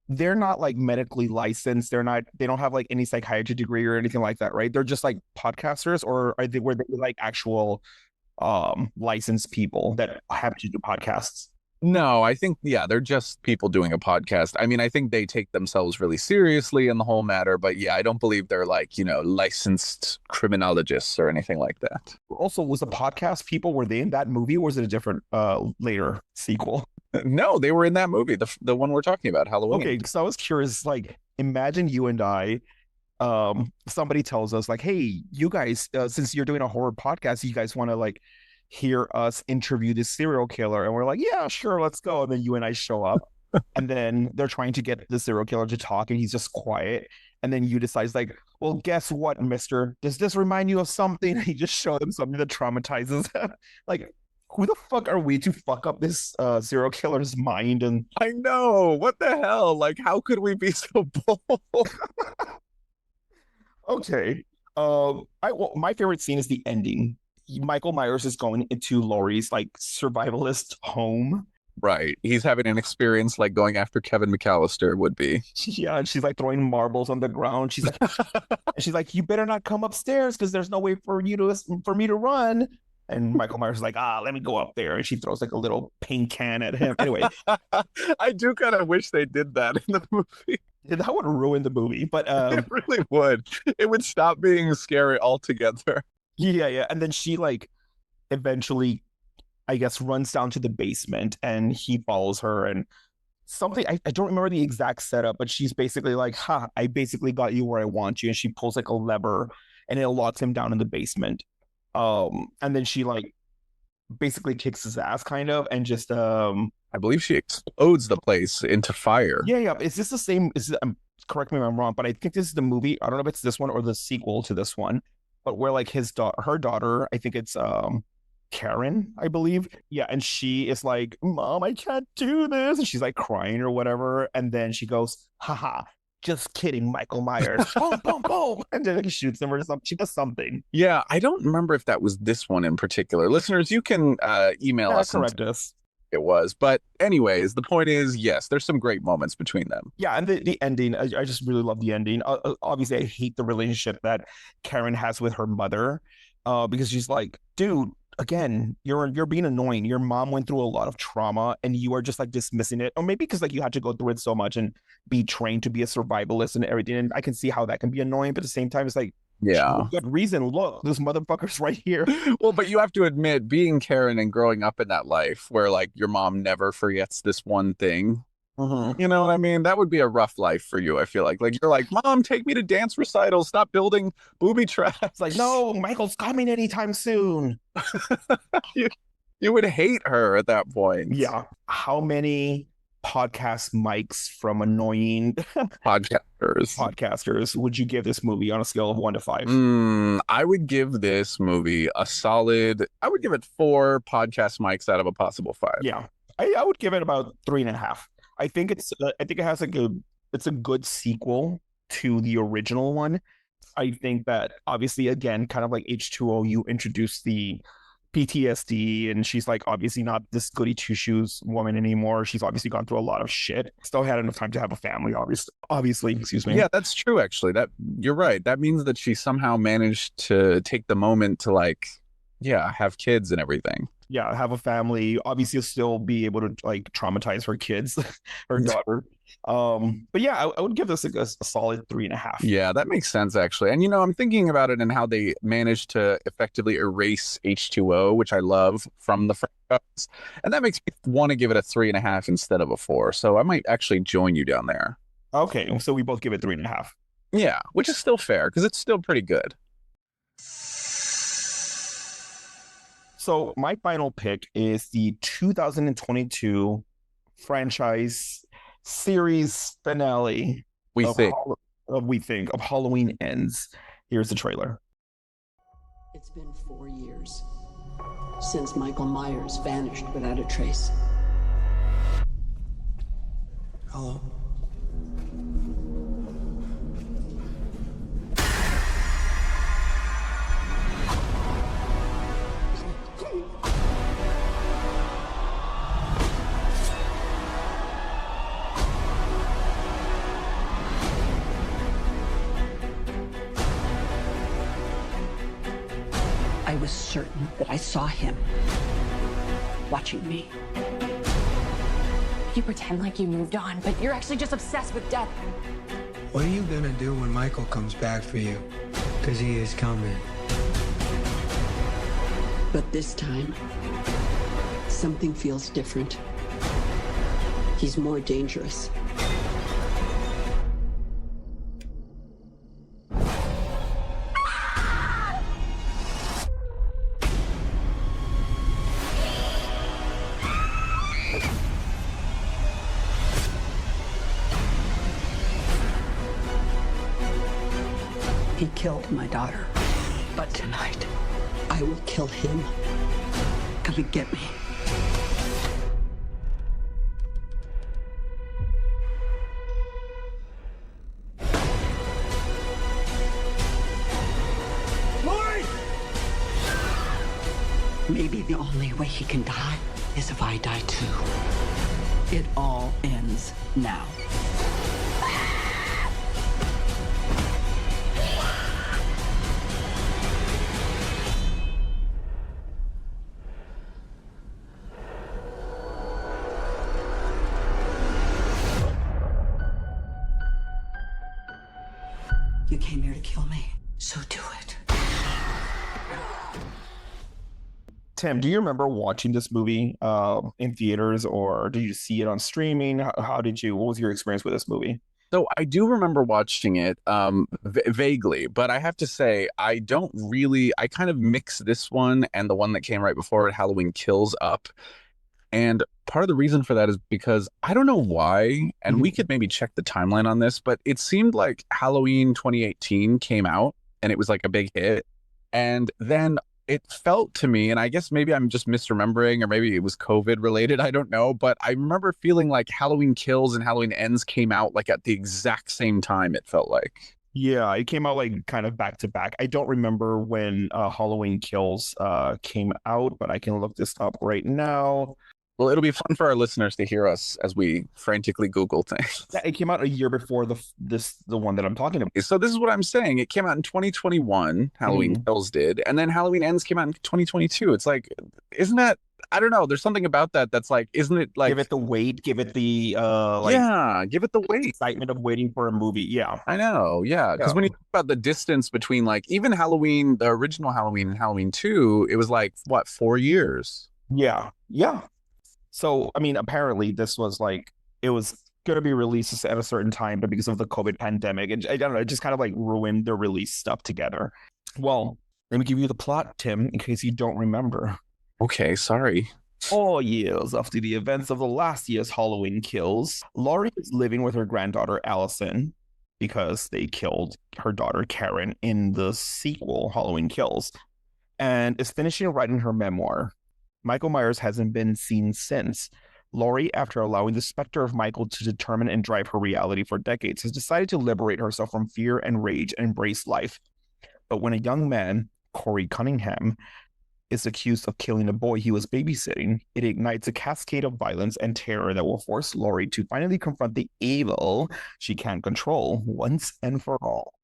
They're not like medically licensed. They don't have like any psychiatry degree or anything like that, right? They're just like podcasters, or were they like actual licensed people that happen to do podcasts? No, I think, yeah, they're just people doing a podcast. I mean, I think they take themselves really seriously in the whole matter, but yeah, I don't believe they're like, licensed criminologists or anything like that. Also, was the podcast people, were they in that movie, or was it a different later sequel? No, they were in that movie, the one we're talking about, Halloween. Okay, so I was curious, like, imagine you and I, somebody tells us like, hey, you guys, since you're doing a horror podcast, you guys want to like hear us interview this serial killer, and we're like, yeah, sure, let's go. And then you and I show up and then they're trying to get the serial killer to talk and he's just quiet, And then you decides like, well, guess what, mister? Does this remind you of something? And you just show them something that traumatizes them. Like, who the fuck are we to fuck up this serial killer's mind? And I know. What the hell? Like, how could we be so bold? okay. My favorite scene is the ending. Michael Myers is going into Laurie's like survivalist home. Right. He's having an experience like going after Kevin McAllister would be. Yeah, and she's like throwing marbles on the ground. She's like, you better not come upstairs because there's no way for me to run. And Michael Myers is like, let me go up there. And she throws like a little paint can at him. Anyway, I do kind of wish they did that in the movie. That would ruin the movie, but it really would. It would stop being scary altogether. Yeah. And then she like eventually, I guess, runs down to the basement and he follows her and something. I don't remember the exact setup, but she's basically like, I basically got you where I want you. And she pulls like a lever and it locks him down in the basement. And then she like basically kicks his ass kind of and just I believe she explodes the place into fire. Yeah. Is this the same? Correct me if I'm wrong, but I think this is the movie. I don't know if it's this one or the sequel to this one, but where like her daughter, I think it's Karen, I believe. Yeah, and she is like, Mom, I can't do this. And she's like crying or whatever. And then she goes, haha, just kidding, Michael Myers. Boom, boom, boom. And then he shoots him or something. She does something. Yeah, I don't remember if that was this one in particular. Listeners, you can email us. Correct us. It was. But anyways, the point is, yes, there's some great moments between them. Yeah, and the ending, I just really love the ending. Obviously, I hate the relationship that Karen has with her mother because she's like, dude, again, you're being annoying. Your mom went through a lot of trauma and you are just like dismissing it. Or maybe because like you had to go through it so much and be trained to be a survivalist and everything. And I can see how that can be annoying, but at the same time, it's like, yeah, good reason. Look, this motherfucker's right here. Well, but you have to admit, being Karen and growing up in that life where like your mom never forgets this one thing. Mm-hmm. You know what I mean? That would be a rough life for you, I feel like. Like, you're like, Mom, take me to dance recitals. Stop building booby traps. It's like, no, Michael's coming anytime soon. You would hate her at that point. Yeah. How many podcast mics from annoying podcasters would you give this movie on a scale of 1 to 5? I would give this movie a solid, I would give it 4 podcast mics out of a possible 5. Yeah. I would give it about 3.5. I think it has it's a good sequel to the original one. I think that obviously, again, kind of like H2O, you introduce the PTSD and she's like obviously not this goody two shoes woman anymore. She's obviously gone through a lot of shit. Still had enough time to have a family, obviously, excuse me. Yeah, that's true, actually. That you're right. That means that she somehow managed to take the moment to like, yeah, have kids and everything. Yeah, have a family, obviously still be able to like traumatize her kids, her daughter. But yeah, I would give this a solid 3.5. Yeah, that makes sense, actually. And, you know, I'm thinking about it and how they managed to effectively erase H2O, which I love, from the franchise. And that makes me want to give it a 3.5 instead of a 4. So I might actually join you down there. Okay, so we both give it 3.5. Yeah, which is still fair because it's still pretty good. So my final pick is the 2022 franchise series finale. We think of Halloween Ends. Here's the trailer. It's been 4 years since Michael Myers vanished without a trace. Hello. I was certain that I saw him watching me. You pretend like you moved on, but you're actually just obsessed with death. What are you gonna do when Michael comes back for you? Because he is coming. But this time, something feels different. He's more dangerous. killed my daughter. But tonight, I will kill him. Come and get me. Laurie! Maybe the only way he can die is if I die too. It all ends now. You came here to kill me, so do it. Tim, do you remember watching this movie in theaters, or did you see it on streaming? What was your experience with this movie? So I do remember watching it vaguely, but I have to say I kind of mix this one and the one that came right before it, Halloween Kills, up. And part of the reason for that is because I don't know why, and we could maybe check the timeline on this, but it seemed like Halloween 2018 came out and it was like a big hit. And then it felt to me, and I guess maybe I'm just misremembering, or maybe it was COVID related, I don't know, but I remember feeling like Halloween Kills and Halloween Ends came out like at the exact same time, it felt like. Yeah, it came out like kind of back to back. I don't remember when Halloween Kills came out, but I can look this up right now. Well, it'll be fun for our listeners to hear us as we frantically Google things. Yeah, it came out a year before the one that I'm talking about. So this is what I'm saying. It came out in 2021, Halloween Kills did, and then Halloween Ends came out in 2022. It's like, isn't that, I don't know, there's something about that that's like, isn't it like, give it the weight, give it the give it the weight, excitement of waiting for a movie. Yeah, I know. Yeah, because when you think about the distance between like even Halloween, the original Halloween and Halloween 2, it was like what, 4 years? Yeah. So, I mean, apparently this was like, it was going to be released at a certain time, but because of the COVID pandemic, I don't know, it just kind of like ruined the release stuff together. Well, let me give you the plot, Tim, in case you don't remember. Okay, sorry. 4 years after the events of the last year's Halloween Kills, Laurie is living with her granddaughter, Allison, because they killed her daughter, Karen, in the sequel, Halloween Kills, and is finishing writing her memoir. Michael Myers hasn't been seen since. Laurie, after allowing the specter of Michael to determine and drive her reality for decades, has decided to liberate herself from fear and rage and embrace life. But when a young man, Corey Cunningham, is accused of killing a boy he was babysitting, it ignites a cascade of violence and terror that will force Laurie to finally confront the evil she can't control once and for all.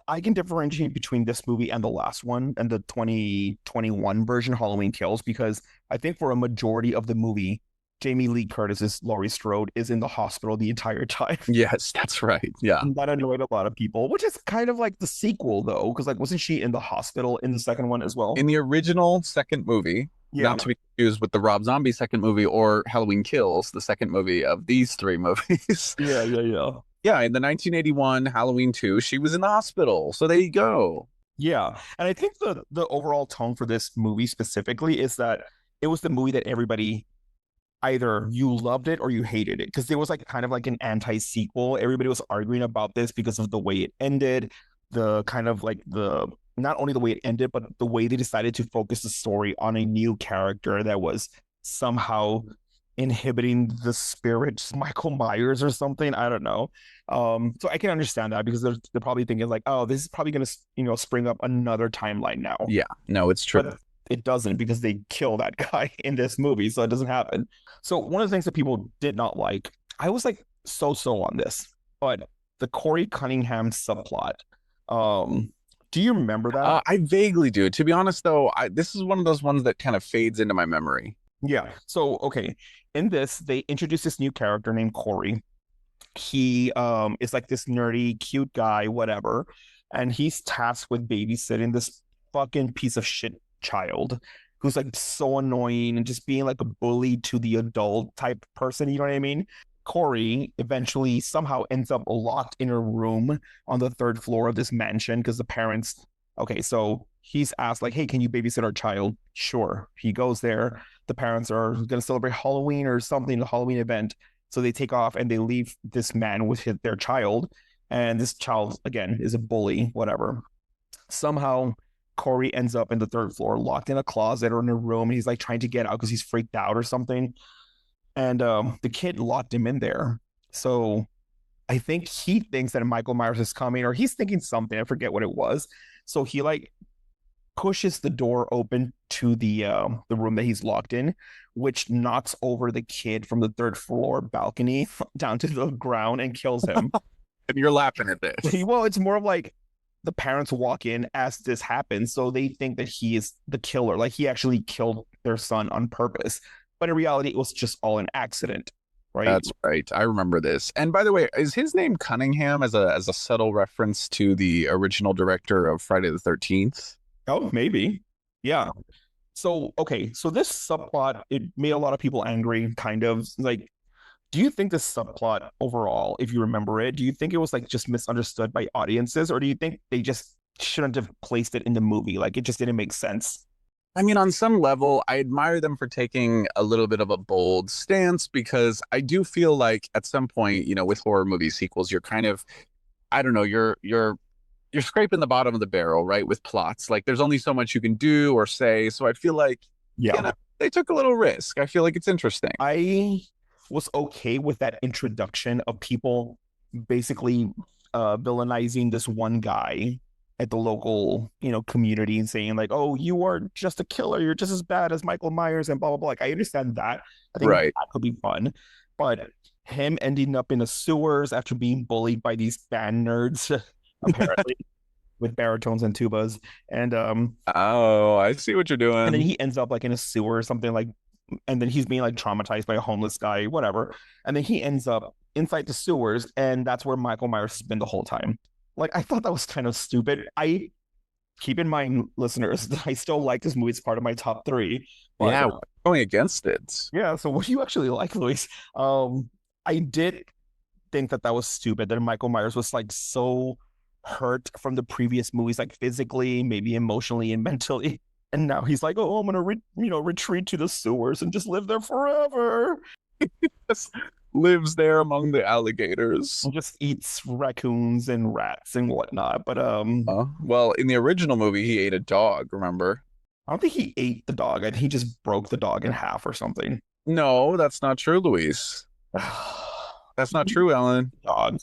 I can differentiate between this movie and the last one and the 2021 version, Halloween Kills, because I think for a majority of the movie, Jamie Lee Curtis's Laurie Strode is in the hospital the entire time. Yes, that's right. Yeah. And that annoyed a lot of people, which is kind of like the sequel, though, because like, wasn't she in the hospital in the second one as well? In the original second movie, not to be confused with the Rob Zombie second movie or Halloween Kills, the second movie of these three movies. Yeah. Yeah, in the 1981 Halloween 2, she was in the hospital. So there you go. Yeah. And I think the overall tone for this movie specifically is that it was the movie that everybody, either you loved it or you hated it, because there was like kind of like an anti-sequel. Everybody was arguing about this because of the way it ended, the kind of like the, not only the way it ended, but the way they decided to focus the story on a new character that was somehow inhibiting the spirit, Michael Myers or something. I don't know. So I can understand that, because they're probably thinking like, oh, this is probably going to, spring up another timeline now. Yeah, no, it's true. But it doesn't, because they kill that guy in this movie, so it doesn't happen. So one of the things that people did not like, I was like so on this, but the Corey Cunningham subplot. Do you remember that? I vaguely do. To be honest, though, this is one of those ones that kind of fades into my memory. Yeah. So, okay. In this, they introduce this new character named Corey. He is like this nerdy, cute guy, whatever. And he's tasked with babysitting this fucking piece of shit child who's like so annoying and just being like a bully to the adult type person. You know what I mean? Corey eventually somehow ends up locked in a room on the third floor of this mansion because the parents, okay, so he's asked like, hey, can you babysit our child? Sure. He goes there. The parents are going to celebrate Halloween or something, a Halloween event. So they take off and they leave this man with their child. And this child, again, is a bully, whatever. Somehow, Corey ends up in the third floor, locked in a closet or in a room. And he's like trying to get out because he's freaked out or something. And the kid locked him in there. So I think he thinks that Michael Myers is coming, or he's thinking something. I forget what it was. So he like pushes the door open to the room that he's locked in, which knocks over the kid from the third floor balcony down to the ground and kills him. And you're laughing at this. Well, it's more of like the parents walk in as this happens, so they think that he is the killer, like he actually killed their son on purpose. But in reality, it was just all an accident, right? That's right. I remember this. And by the way, is his name Cunningham as a subtle reference to the original director of Friday the 13th? Oh, maybe. Yeah. So, okay. So this subplot, it made a lot of people angry, kind of. Like, do you think this subplot overall, if you remember it, do you think it was like just misunderstood by audiences, or do you think they just shouldn't have placed it in the movie? Like, it just didn't make sense? I mean, on some level, I admire them for taking a little bit of a bold stance, because I do feel like at some point, you know, with horror movie sequels, you're kind of, I don't know, you're scraping the bottom of the barrel, right? With plots, like there's only so much you can do or say. So I feel like, Yeah. you know, they took a little risk. I feel like it's interesting. I was okay with that introduction of people basically villainizing this one guy at the local, community, and saying like, "Oh, you are just a killer. You're just as bad as Michael Myers," and blah blah blah. Like, I understand that. I think Right. that could be fun, but him ending up in the sewers after being bullied by these band nerds, apparently with baritones and tubas, and Oh, I see what you're doing. and then he ends up like in a sewer or something, like, and then he's being like traumatized by a homeless guy, whatever, and then he ends up inside the sewers, and that's where Michael Myers has been the whole time. Like, I thought that was kind of stupid. I keep in mind, listeners, that I still like this movie. It's part of my top three. But, Yeah, going against it. yeah. So what do you actually like, Luis? I did think that that was stupid, that Michael Myers was like so hurt from the previous movies, like physically, maybe emotionally and mentally. And now he's like, "Oh, I'm gonna retreat to the sewers and just live there forever." Just lives there among the alligators. And just eats raccoons and rats and whatnot. But Well, in the original movie, he ate a dog, remember? I don't think he ate the dog. I think he just broke the dog in half or something. No, that's not true, Luis. That's not true, Ellen. Dog.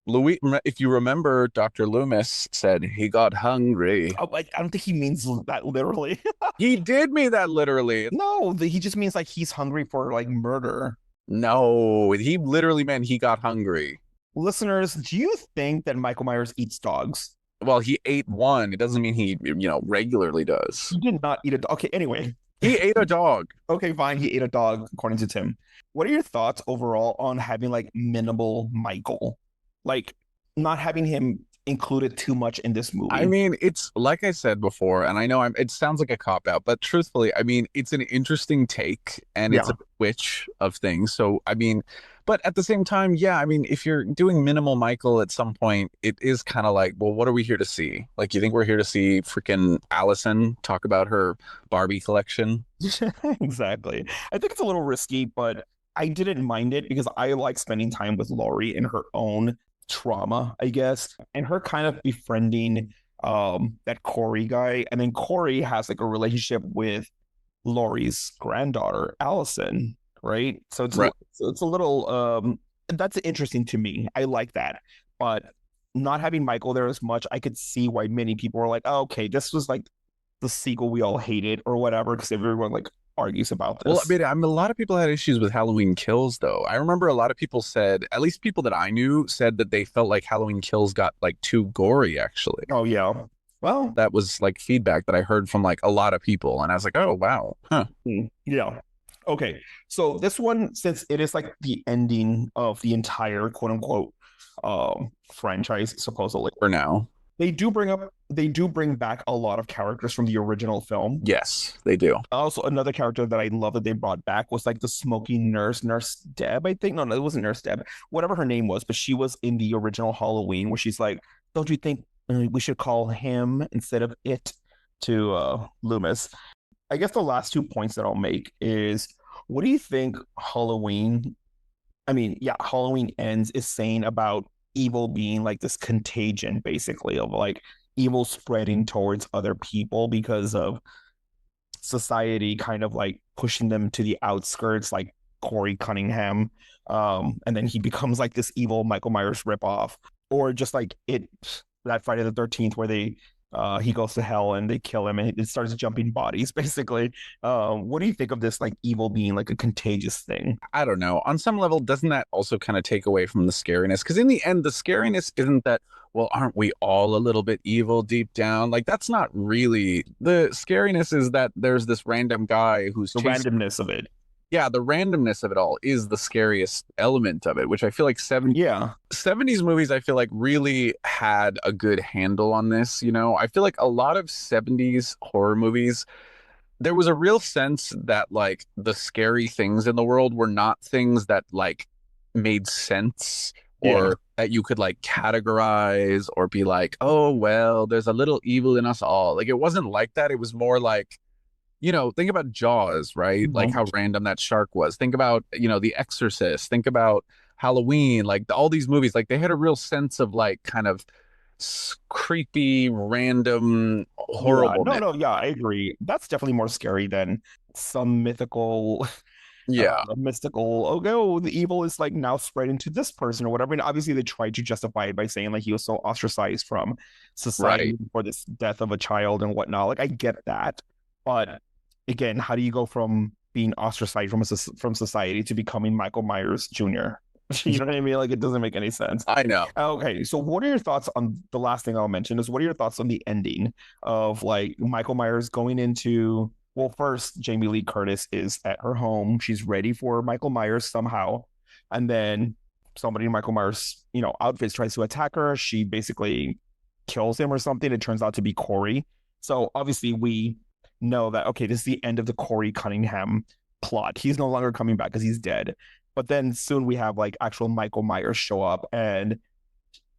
Louis, if you remember, Dr. Loomis said he got hungry. Oh, I don't think he means that literally. He did mean that literally. No, he just means like he's hungry for like murder. No, he literally meant he got hungry. Listeners, do you think that Michael Myers eats dogs? Well, he ate one. It doesn't mean he, regularly does. He did not eat a dog. Okay, anyway. He ate a dog. Okay, fine. He ate a dog, according to Tim. What are your thoughts overall on having like minimal Michael? Like, not having him included too much in this movie. I mean, it's like I said before, and I know it sounds like a cop out, but truthfully, I mean, it's an interesting take, and it's a switch of things. So, I mean, but at the same time, yeah, I mean, if you're doing minimal Michael at some point, it is kind of like, well, what are we here to see? Like, you think we're here to see freaking Allison talk about her Barbie collection? Exactly. I think it's a little risky, but I didn't mind it because I like spending time with Laurie in her own trauma, I guess, and her kind of befriending that Corey guy, and then Corey has like a relationship with Laurie's granddaughter Allison, right? So it's it's a little that's interesting to me. I like that, but not having Michael there as much, I could see why many people were like, "Oh, okay, this was like the sequel we all hated or whatever," because everyone like argues about this. Well, I mean, a lot of people had issues with Halloween Kills, though. I remember a lot of people said, at least people that I knew, said that they felt like Halloween Kills got like too gory, actually. Oh, yeah. Well, that was like feedback that I heard from like a lot of people. And I was like, oh, wow. Huh. Yeah. Okay. So this one, since it is like the ending of the entire quote unquote franchise, supposedly. For now. They do bring back a lot of characters from the original film. Yes, they do. Also, another character that I love that they brought back was like the smoking Nurse Deb, I think. No, it wasn't Nurse Deb, whatever her name was, but she was in the original Halloween, where she's like, "Don't you think we should call him instead of it?" to Loomis. I guess the last 2 points that I'll make is, what do you think Halloween Ends is saying about evil being like this contagion, basically, of like evil spreading towards other people because of society kind of like pushing them to the outskirts, like Corey Cunningham. And then he becomes like this evil Michael Myers ripoff, or just like that Friday the 13th where they he goes to hell and they kill him and it starts jumping bodies, basically. What do you think of this like evil being like a contagious thing? I don't know. On some level, doesn't that also kind of take away from the scariness? Because in the end, the scariness isn't that, well, aren't we all a little bit evil deep down? Like, that's not really the scariness, is that there's this random guy who's the randomness of it. Yeah, the randomness of it all is the scariest element of it, which I feel like 70s movies, I feel like really had a good handle on this. You know, I feel like a lot of 70s horror movies, there was a real sense that like the scary things in the world were not things that like made sense or that you could like categorize or be like, oh, well, there's a little evil in us all. Like, it wasn't like that. It was more like, you know, think about Jaws, right? Like how random that shark was. Think about, you know, The Exorcist. Think about Halloween. Like all these movies, like they had a real sense of like kind of creepy, random, horrible. Yeah, I agree. That's definitely more scary than some mystical, oh, the evil is like now spreading to this person or whatever. And obviously they tried to justify it by saying like he was so ostracized from society for this death of a child and whatnot. Like I get that, but again, how do you go from being ostracized from society to becoming Michael Myers Jr.? You know what I mean? Like, it doesn't make any sense. I know. Okay, so what are your thoughts on the last thing I'll mention is what are your thoughts on the ending of like Michael Myers going into, well, first, Jamie Lee Curtis is at her home. She's ready for Michael Myers somehow. And then somebody in Michael Myers, you know, outfits tries to attack her. She basically kills him or something. It turns out to be Corey. So obviously we know that, okay, this is the end of the Corey Cunningham plot. He's no longer coming back because he's dead. But then soon we have like actual Michael Myers show up and,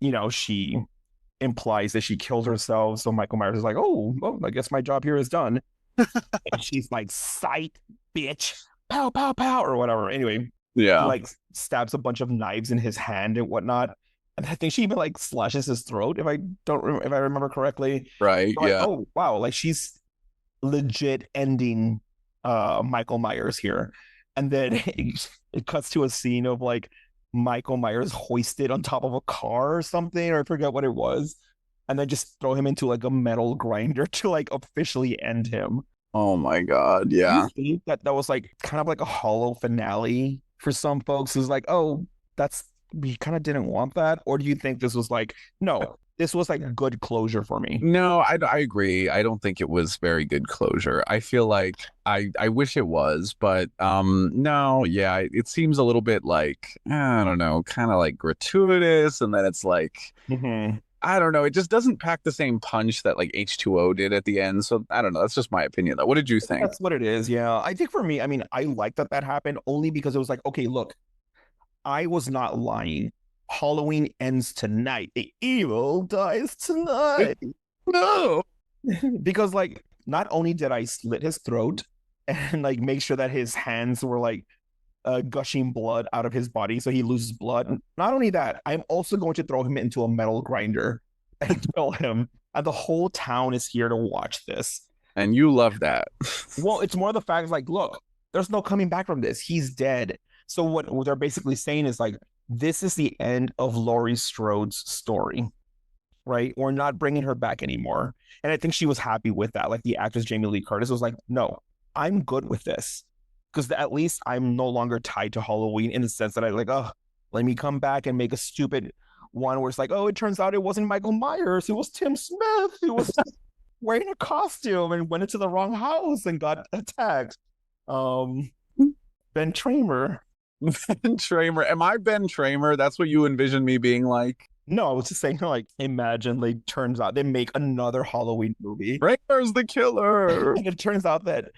you know, she implies that she killed herself. So Michael Myers is like, oh, well, I guess my job here is done. And she's like, sight, bitch, pow, pow, pow, or whatever. Anyway, he like stabs a bunch of knives in his hand and whatnot. And I think she even like slashes his throat if I remember correctly. Right. So, like, oh, wow. Like she's legit ending Michael Myers here. And then it cuts to a scene of like Michael Myers hoisted on top of a car or something, or I forget what it was, and then just throw him into like a metal grinder to like officially end him. Oh my God. Yeah. Do you think that was like kind of like a hollow finale for some folks? Who's like, oh, we kind of didn't want that, or do you think this was like, no, this was like a good closure for me? No, I agree. I don't think it was very good closure. I feel like I wish it was, but no, yeah, it seems a little bit like, I don't know, kind of like gratuitous, and then it's like, I don't know, it just doesn't pack the same punch that like H2O did at the end. So I don't know. That's just my opinion, though. What did you think? That's what it is. Yeah, I think for me, I mean, I like that happened only because it was like, okay, look, I was not lying. Halloween ends tonight. The evil dies tonight. No. Because like not only did I slit his throat and like make sure that his hands were like gushing blood out of his body so he loses blood. Not only that, I'm also going to throw him into a metal grinder and kill him. And the whole town is here to watch this. And you love that. Well, it's more the fact like, look, there's no coming back from this. He's dead. So what they're basically saying is like, this is the end of Laurie Strode's story, right? We're not bringing her back anymore. And I think she was happy with that. Like the actress Jamie Lee Curtis was like, no, I'm good with this. Because at least I'm no longer tied to Halloween in the sense that I like, oh, let me come back and make a stupid one where it's like, oh, it turns out it wasn't Michael Myers. It was Tim Smith who was wearing a costume and went into the wrong house and got attacked. Ben Tramer. Ben Tramer. Am I Ben Tramer? That's what you envision me being like? No, I was just saying, like, imagine, like, turns out they make another Halloween movie. Tramer's the killer. And it turns out that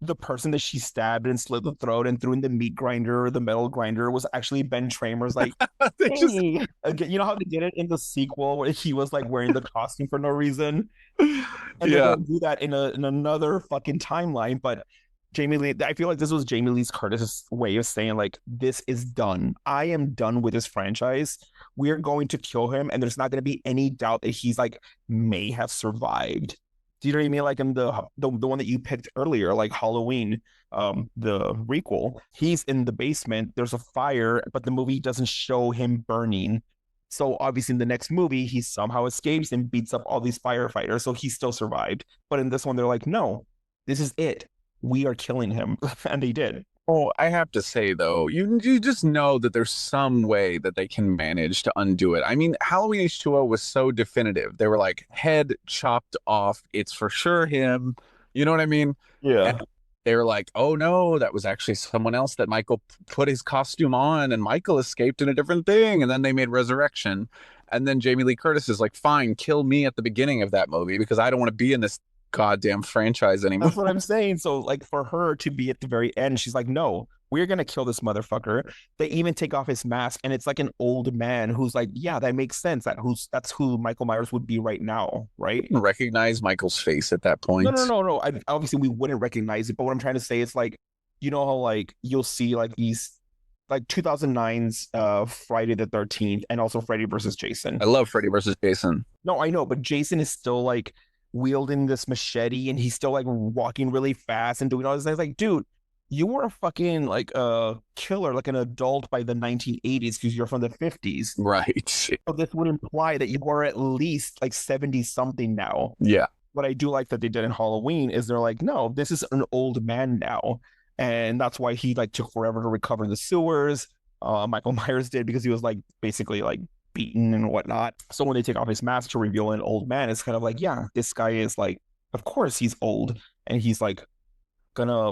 the person that she stabbed and slit the throat and threw in the meat grinder or the metal grinder was actually Ben Tramer's, like, hey. Again, you know how they did it in the sequel where he was, like, wearing the costume for no reason? And they're going to do that in another fucking timeline, but Jamie Lee, I feel like this was Jamie Lee Curtis's way of saying, like, this is done. I am done with this franchise. We're going to kill him, and there's not going to be any doubt that he's like may have survived. Do you know what I mean? Like in the one that you picked earlier, like Halloween, the requel, he's in the basement, there's a fire, but the movie doesn't show him burning. So obviously in the next movie, he somehow escapes and beats up all these firefighters. So he still survived. But in this one, they're like, no, this is it. We are killing him. And they did. Oh, I have to say though, you just know that there's some way that they can manage to undo it. I mean, Halloween H2O was so definitive. They were like, head chopped off. It's for sure him. You know what I mean? Yeah. And they were like, oh no, that was actually someone else that Michael put his costume on, and Michael escaped in a different thing. And then they made Resurrection. And then Jamie Lee Curtis is like, fine, kill me at the beginning of that movie because I don't want to be in this goddamn franchise anymore. That's what I'm saying. So, like, for her to be at the very end, she's like, no, we're gonna kill this motherfucker. They even take off his mask, and it's like an old man who's like, yeah, that makes sense. That's who Michael Myers would be right now, right? Recognize Michael's face at that point. No. Obviously, we wouldn't recognize it, but what I'm trying to say is like, you know how like you'll see like these like 2009's Friday the 13th and also Freddy versus Jason. I love Freddy versus Jason. No, I know, but Jason is still like wielding this machete and he's still like walking really fast and doing all this. I was like, dude, you were a fucking like a killer, like an adult by the 1980s because you're from the 50s. Right. So this would imply that you were at least like 70 something now. Yeah. What I do like that they did in Halloween is they're like, no, this is an old man now. And that's why he like took forever to recover in the sewers. Michael Myers did because he was like basically like beaten and whatnot. So when they take off his mask to reveal an old man, it's kind of like, yeah, this guy is like, of course he's old and he's like gonna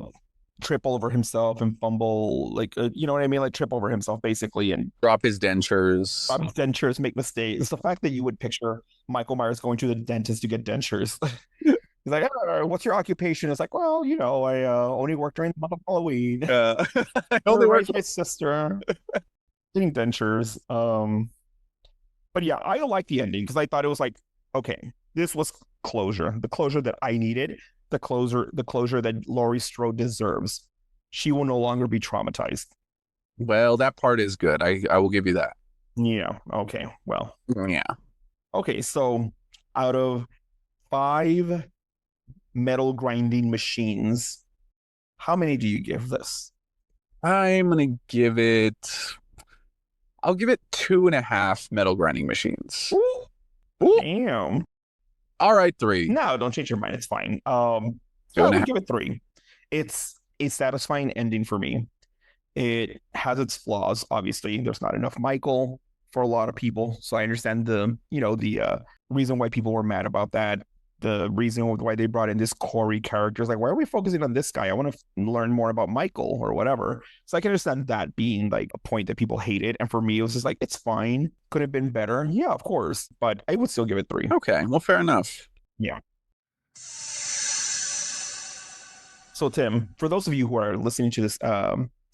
trip over himself and fumble, like you know what I mean, like trip over himself basically and drop his dentures, make mistakes. It's the fact that you would picture Michael Myers going to the dentist to get dentures. He's like, what's your occupation? It's like, well, you know, I only work during the month of Halloween. I only work with my sister getting dentures. But yeah, I like the ending because I thought it was like, okay, this was closure, the closure that I needed, the closure that Laurie Strode deserves. She will no longer be traumatized. Well, that part is good. I will give you that. Yeah. Okay. Well. Yeah. Okay. So out of 5 metal grinding machines, how many do you give this? I'm gonna give it. I'll give it 2.5 metal grinding machines. Ooh. Damn. All right, 3. No, don't change your mind. It's fine. I would give it 3. It's a satisfying ending for me. It has its flaws. Obviously, there's not enough Michael for a lot of people, so I understand the reason why people were mad about that. The reason why they brought in this Corey character is like, why are we focusing on this guy? I want to learn more about Michael or whatever. So I can understand that being like a point that people hated. And for me, it was just like, it's fine. Could have been better. Yeah, of course. But I would still give it 3. Okay, well, fair enough. Yeah. So Tim, for those of you who are listening to this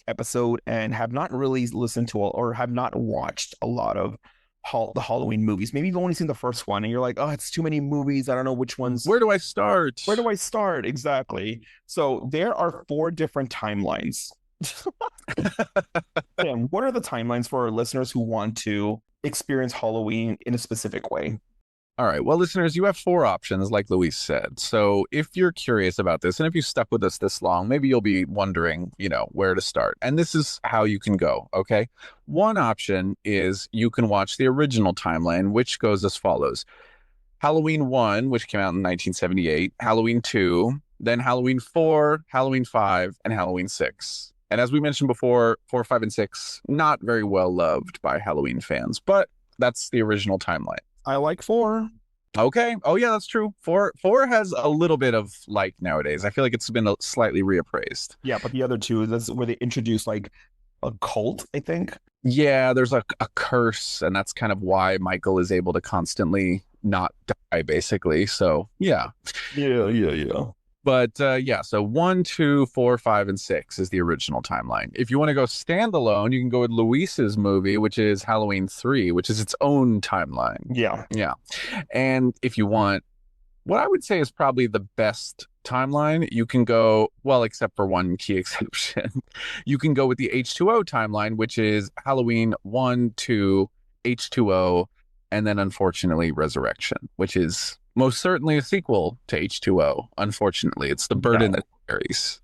episode and have not really listened to or have not watched a lot of the Halloween movies, maybe you've only seen the first one and you're like, oh, it's too many movies, I don't know which ones. Where do I start? Exactly. So there are 4 different timelines. Tim, what are the timelines for our listeners who want to experience Halloween in a specific way? All right. Well, listeners, you have 4 options, like Luis said. So if you're curious about this, and if you stuck with us this long, maybe you'll be wondering, where to start. And this is how you can go. Okay. One option is you can watch the original timeline, which goes as follows: Halloween 1, which came out in 1978, Halloween 2, then Halloween 4, Halloween 5, and Halloween 6. And as we mentioned before, 4, 5, and 6, not very well loved by Halloween fans, but that's the original timeline. I like 4. Okay. Oh yeah, that's true. 4 has a little bit of like nowadays. I feel like it's been slightly reappraised. Yeah, but the other 2, that's where they introduce like a cult, I think. Yeah, there's a curse, and that's kind of why Michael is able to constantly not die, basically. So yeah. Yeah. But so 1, 2, 4, 5, and 6 is the original timeline. If you want to go standalone, you can go with Luis's movie, which is Halloween 3, which is its own timeline. Yeah. And if you want, what I would say is probably the best timeline, you can go, well, except for one key exception, you can go with the H2O timeline, which is Halloween 1, 2, H2O, and then unfortunately Resurrection, which is most certainly a sequel to H2O. Unfortunately, it's the burden that carries.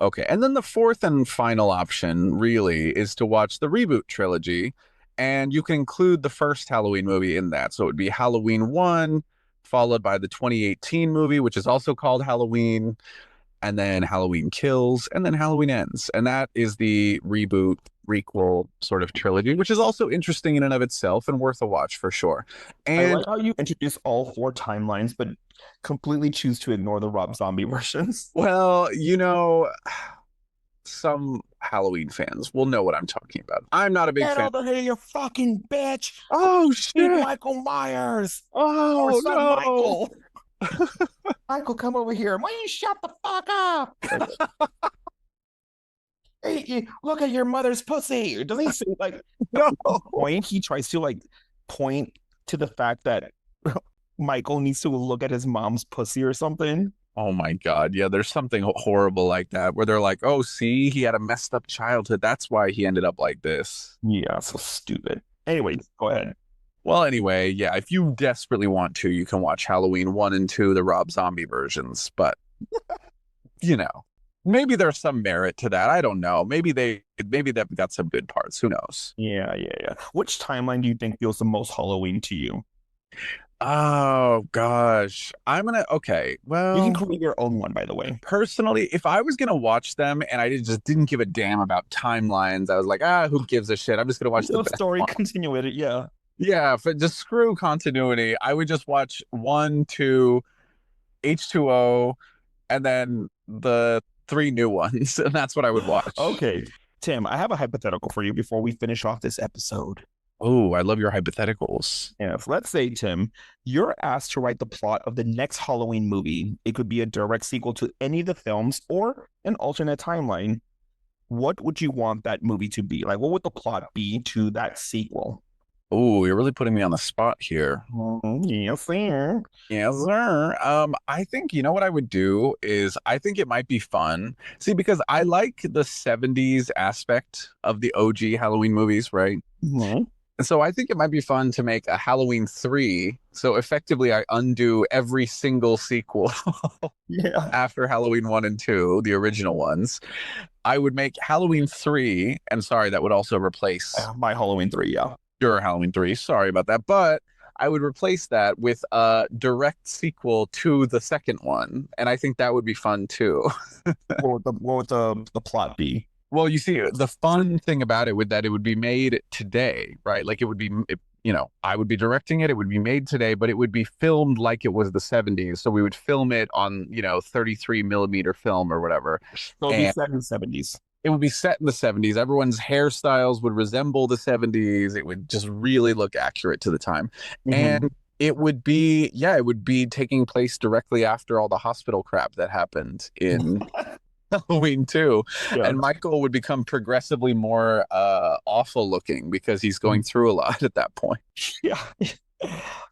Okay, and then the fourth and final option really is to watch the reboot trilogy, and you can include the first Halloween movie in that. So it would be Halloween 1, followed by the 2018 movie, which is also called Halloween, and then Halloween Kills, and then Halloween Ends. And that is the reboot requel sort of trilogy, which is also interesting in and of itself and worth a watch for sure. I And like how you introduce all 4 timelines, but completely choose to ignore the Rob Zombie versions. well, some Halloween fans will know what I'm talking about. I'm not a big Get fan. over here, you fucking bitch! Oh Meet shit! Michael Myers! Oh Our son no! Michael! Michael, come over here. Why you shut the fuck up? Hey, look at your mother's pussy. Doesn't he say like No. point? He tries to like point to the fact that Michael needs to look at his mom's pussy or something. Oh my God. Yeah, there's something horrible like that where they're like, oh, see, he had a messed up childhood. That's why he ended up like this. Yeah, so stupid. Anyway, go ahead. Well, anyway, yeah, if you desperately want to, you can watch Halloween 1 and 2, the Rob Zombie versions. But, maybe there's some merit to that. I don't know. Maybe they've got some good parts. Who knows? Yeah. Which timeline do you think feels the most Halloween to you? Oh gosh. Okay. Well, You can create your own one, by the way. personally, if I was gonna watch them and I just didn't give a damn about timelines, I was like, who gives a shit? I'm just gonna watch the best story one. continuity, yeah. Yeah, but just screw continuity. I would just watch 1, 2, H2O, and then the 3 new ones, and that's what I would watch. Okay. Tim, I have a hypothetical for you before we finish off this episode. Oh, I love your hypotheticals. Yeah, so let's say, Tim, you're asked to write the plot of the next Halloween movie. It could be a direct sequel to any of the films or an alternate timeline. What would you want that movie to be? Like, what would the plot be to that sequel? Oh, you're really putting me on the spot here. Yes, sir. Yes, sir. I think what I would do is I think it might be fun. See, because I like the 70s aspect of the OG Halloween movies, right? Mm-hmm. And so I think it might be fun to make a Halloween 3. So effectively, I undo every single sequel Yeah. after Halloween 1 and 2, the original ones. I would make Halloween 3, and sorry, that would also replace My Halloween 3, yeah. your Halloween 3. Sorry about that. But I would replace that with a direct sequel to the second one. And I think that would be fun too. What would the plot be? Well, you see, the fun thing about it would that it would be made today, right? Like it would be, I would be directing it. It would be made today, but it would be filmed like it was the 70s. So we would film it on, 33 millimeter film or whatever. So it'd be set in the 70s. It would be set in the 70s. Everyone's hairstyles would resemble the 70s. It would just really look accurate to the time. Mm-hmm. And it would be taking place directly after all the hospital crap that happened in Halloween 2. Yeah. And Michael would become progressively more awful looking because he's going through a lot at that point. Yeah.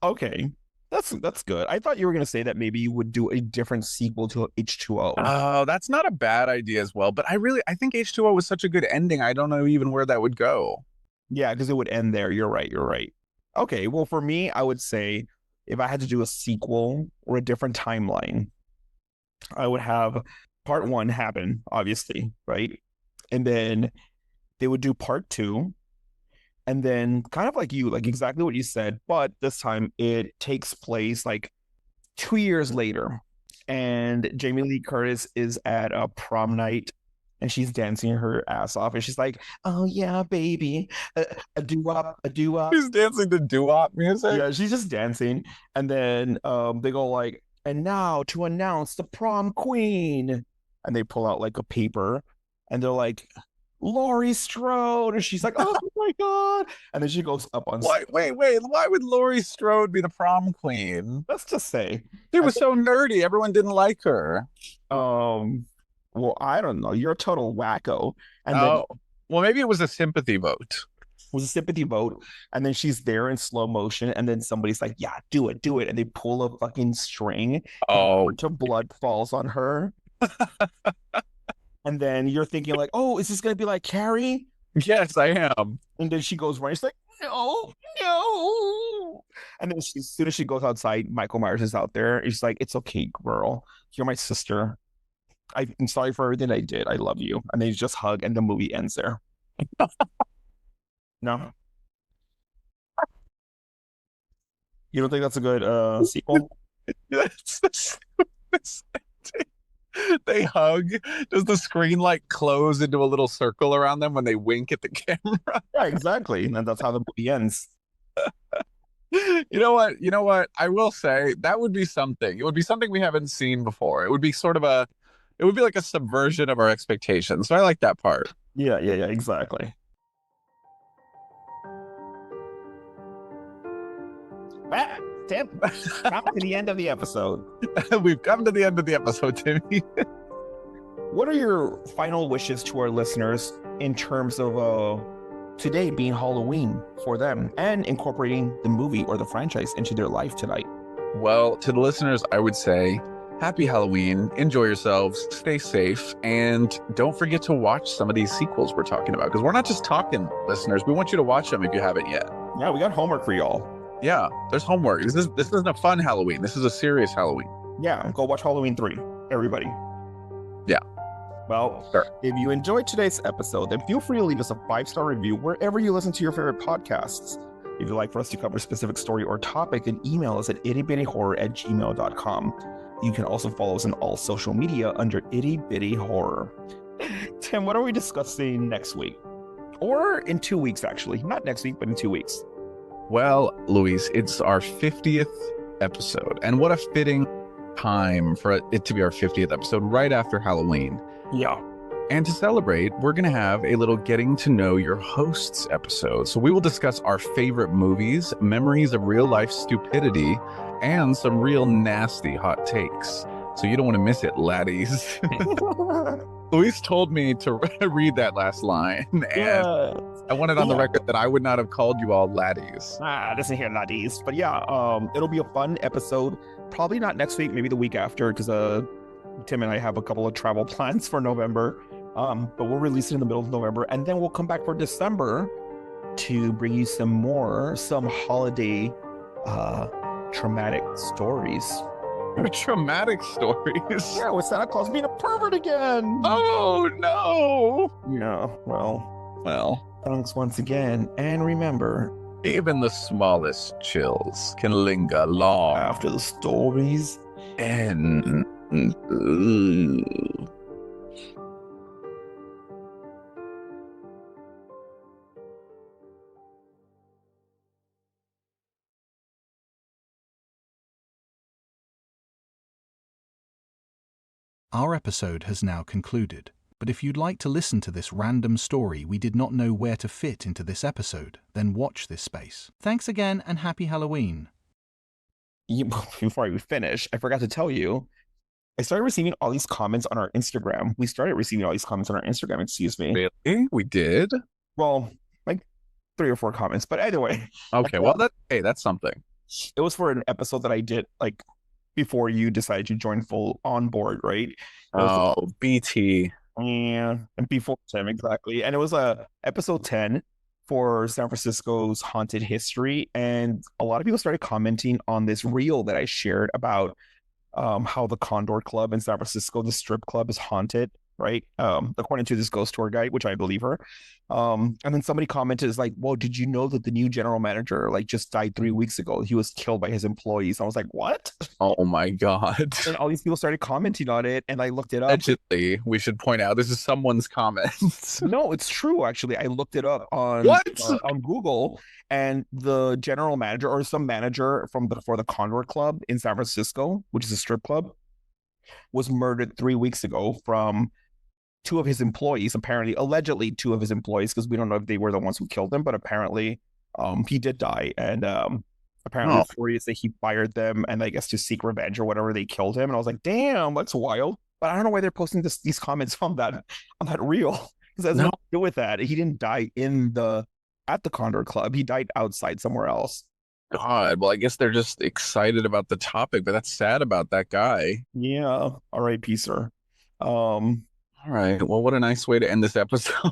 Okay. That's good. I thought you were going to say that maybe you would do a different sequel to H2O. Oh, that's not a bad idea as well. But I think H2O was such a good ending. I don't know even where that would go. Yeah, because it would end there. You're right. Okay, well, for me, I would say if I had to do a sequel or a different timeline, I would have part 1 happen, obviously, right? And then they would do part 2. And then kind of like you, like exactly what you said, but this time it takes place like 2 years later. And Jamie Lee Curtis is at a prom night and she's dancing her ass off. And she's like, oh yeah, baby, a doo-wop, a doo-wop. She's dancing to doo-wop music. Yeah, she's just dancing. And then they go like, and now to announce the prom queen. And they pull out like a paper and they're like, Laurie Strode. And she's like, oh my God. And then she goes up on stage. Wait. Why would Laurie Strode be the prom queen? Let's just say. She was so nerdy. Everyone didn't like her. Well, I don't know. You're a total wacko. And well, maybe it was a sympathy vote. was a sympathy vote, and then she's there in slow motion, and then somebody's like, "Yeah, do it," and they pull a fucking string, Oh, to blood falls on her, and then you're thinking like, "Oh, is this gonna be like Carrie?" yes, I am. And then she goes running. She's like, "No, no!" And then as soon as she goes outside, Michael Myers is out there. He's like, "It's okay, girl. You're my sister. I'm sorry for everything I did. I love you." And they just hug, and the movie ends there. No, you don't think that's a good sequel? That's the stupidest thing. They hug. Does the screen like close into a little circle around them when they wink at the camera? Yeah, exactly. And that's how the movie ends. You know what? You know what? I will say that would be something. It would be something we haven't seen before. It would be sort of a, it would be like a subversion of our expectations. So I like that part. Yeah, exactly. Tim, come to the end of the episode. We've come to the end of the episode, Timmy. What are your final wishes to our listeners in terms of today being Halloween for them and incorporating the movie or the franchise into their life tonight? Well, to the listeners, I would say happy Halloween, enjoy yourselves, stay safe, and don't forget to watch some of these sequels we're talking about, because we're not just talking, listeners. We want you to watch them if you haven't yet. Yeah, we got homework for y'all. Yeah, there's homework. This isn't a fun Halloween. This is a serious Halloween. Yeah, go watch Halloween 3, everybody. Yeah. Well, sure. If you enjoyed today's episode, then feel free to leave us a 5-star review wherever you listen to your favorite podcasts. If you'd like for us to cover a specific story or topic, then email us at ittybittyhorror@gmail.com. You can also follow us on all social media under Itty Bitty Horror. Tim, what are we discussing next week? Or in 2 weeks, actually. Not next week, but in 2 weeks. Well, Luis, it's our 50th episode. And what a fitting time for it to be our 50th episode right after Halloween. Yeah. And to celebrate, we're going to have a little getting to know your hosts episode. So we will discuss our favorite movies, memories of real life stupidity, and some real nasty hot takes. So you don't want to miss it, laddies. Luis told me to read that last line, and I want it on the record that I would not have called you all laddies. Listen here, laddies. But yeah, it'll be a fun episode. Probably not next week, maybe the week after, because Tim and I have a couple of travel plans for November. But we'll release it in the middle of November, and then we'll come back for December to bring you some holiday traumatic stories. Traumatic stories? Yeah, with Santa Claus being a pervert again. Oh, no. Yeah, well, thanks once again. And remember, even the smallest chills can linger long after the stories end. Our episode has now concluded, but if you'd like to listen to this random story we did not know where to fit into this episode, then watch this space. Thanks again and happy Halloween. Before we finish, I forgot to tell you, I started receiving all these comments on our Instagram. Excuse me. Really? We did? Well, like 3 or 4 comments, but either way. Okay, well, that's something. It was for an episode that I did, like, before you decided to join full on board, right? BT. Yeah, and before Tim, exactly. And it was episode 10 for San Francisco's haunted history, and a lot of people started commenting on this reel that I shared about how the Condor Club in San Francisco, the strip club, is haunted, right? According to this ghost tour guide, which I believe her. And then somebody commented, is like, "Whoa, did you know that the new general manager just died 3 weeks ago? He was killed by his employees." I was like, "What?" Oh my God. And all these people started commenting on it, and I looked it up. Allegedly, we should point out, this is someone's comments. No, it's true, actually. I looked it up on Google, and the general manager or some manager for the Condor Club in San Francisco, which is a strip club, was murdered 3 weeks ago from 2 of his employees, allegedly 2 of his employees, because we don't know if they were the ones who killed him, but apparently he did die. And apparently the story is that he fired them, and I guess to seek revenge or whatever, they killed him. And I was like, damn, that's wild. But I don't know why they're posting these comments on that reel, because it has nothing to do with that. He didn't die in the at the Condor Club. He died outside somewhere else. God, well, I guess they're just excited about the topic, but that's sad about that guy. Yeah. R.I.P. sir. All right. Well, what a nice way to end this episode.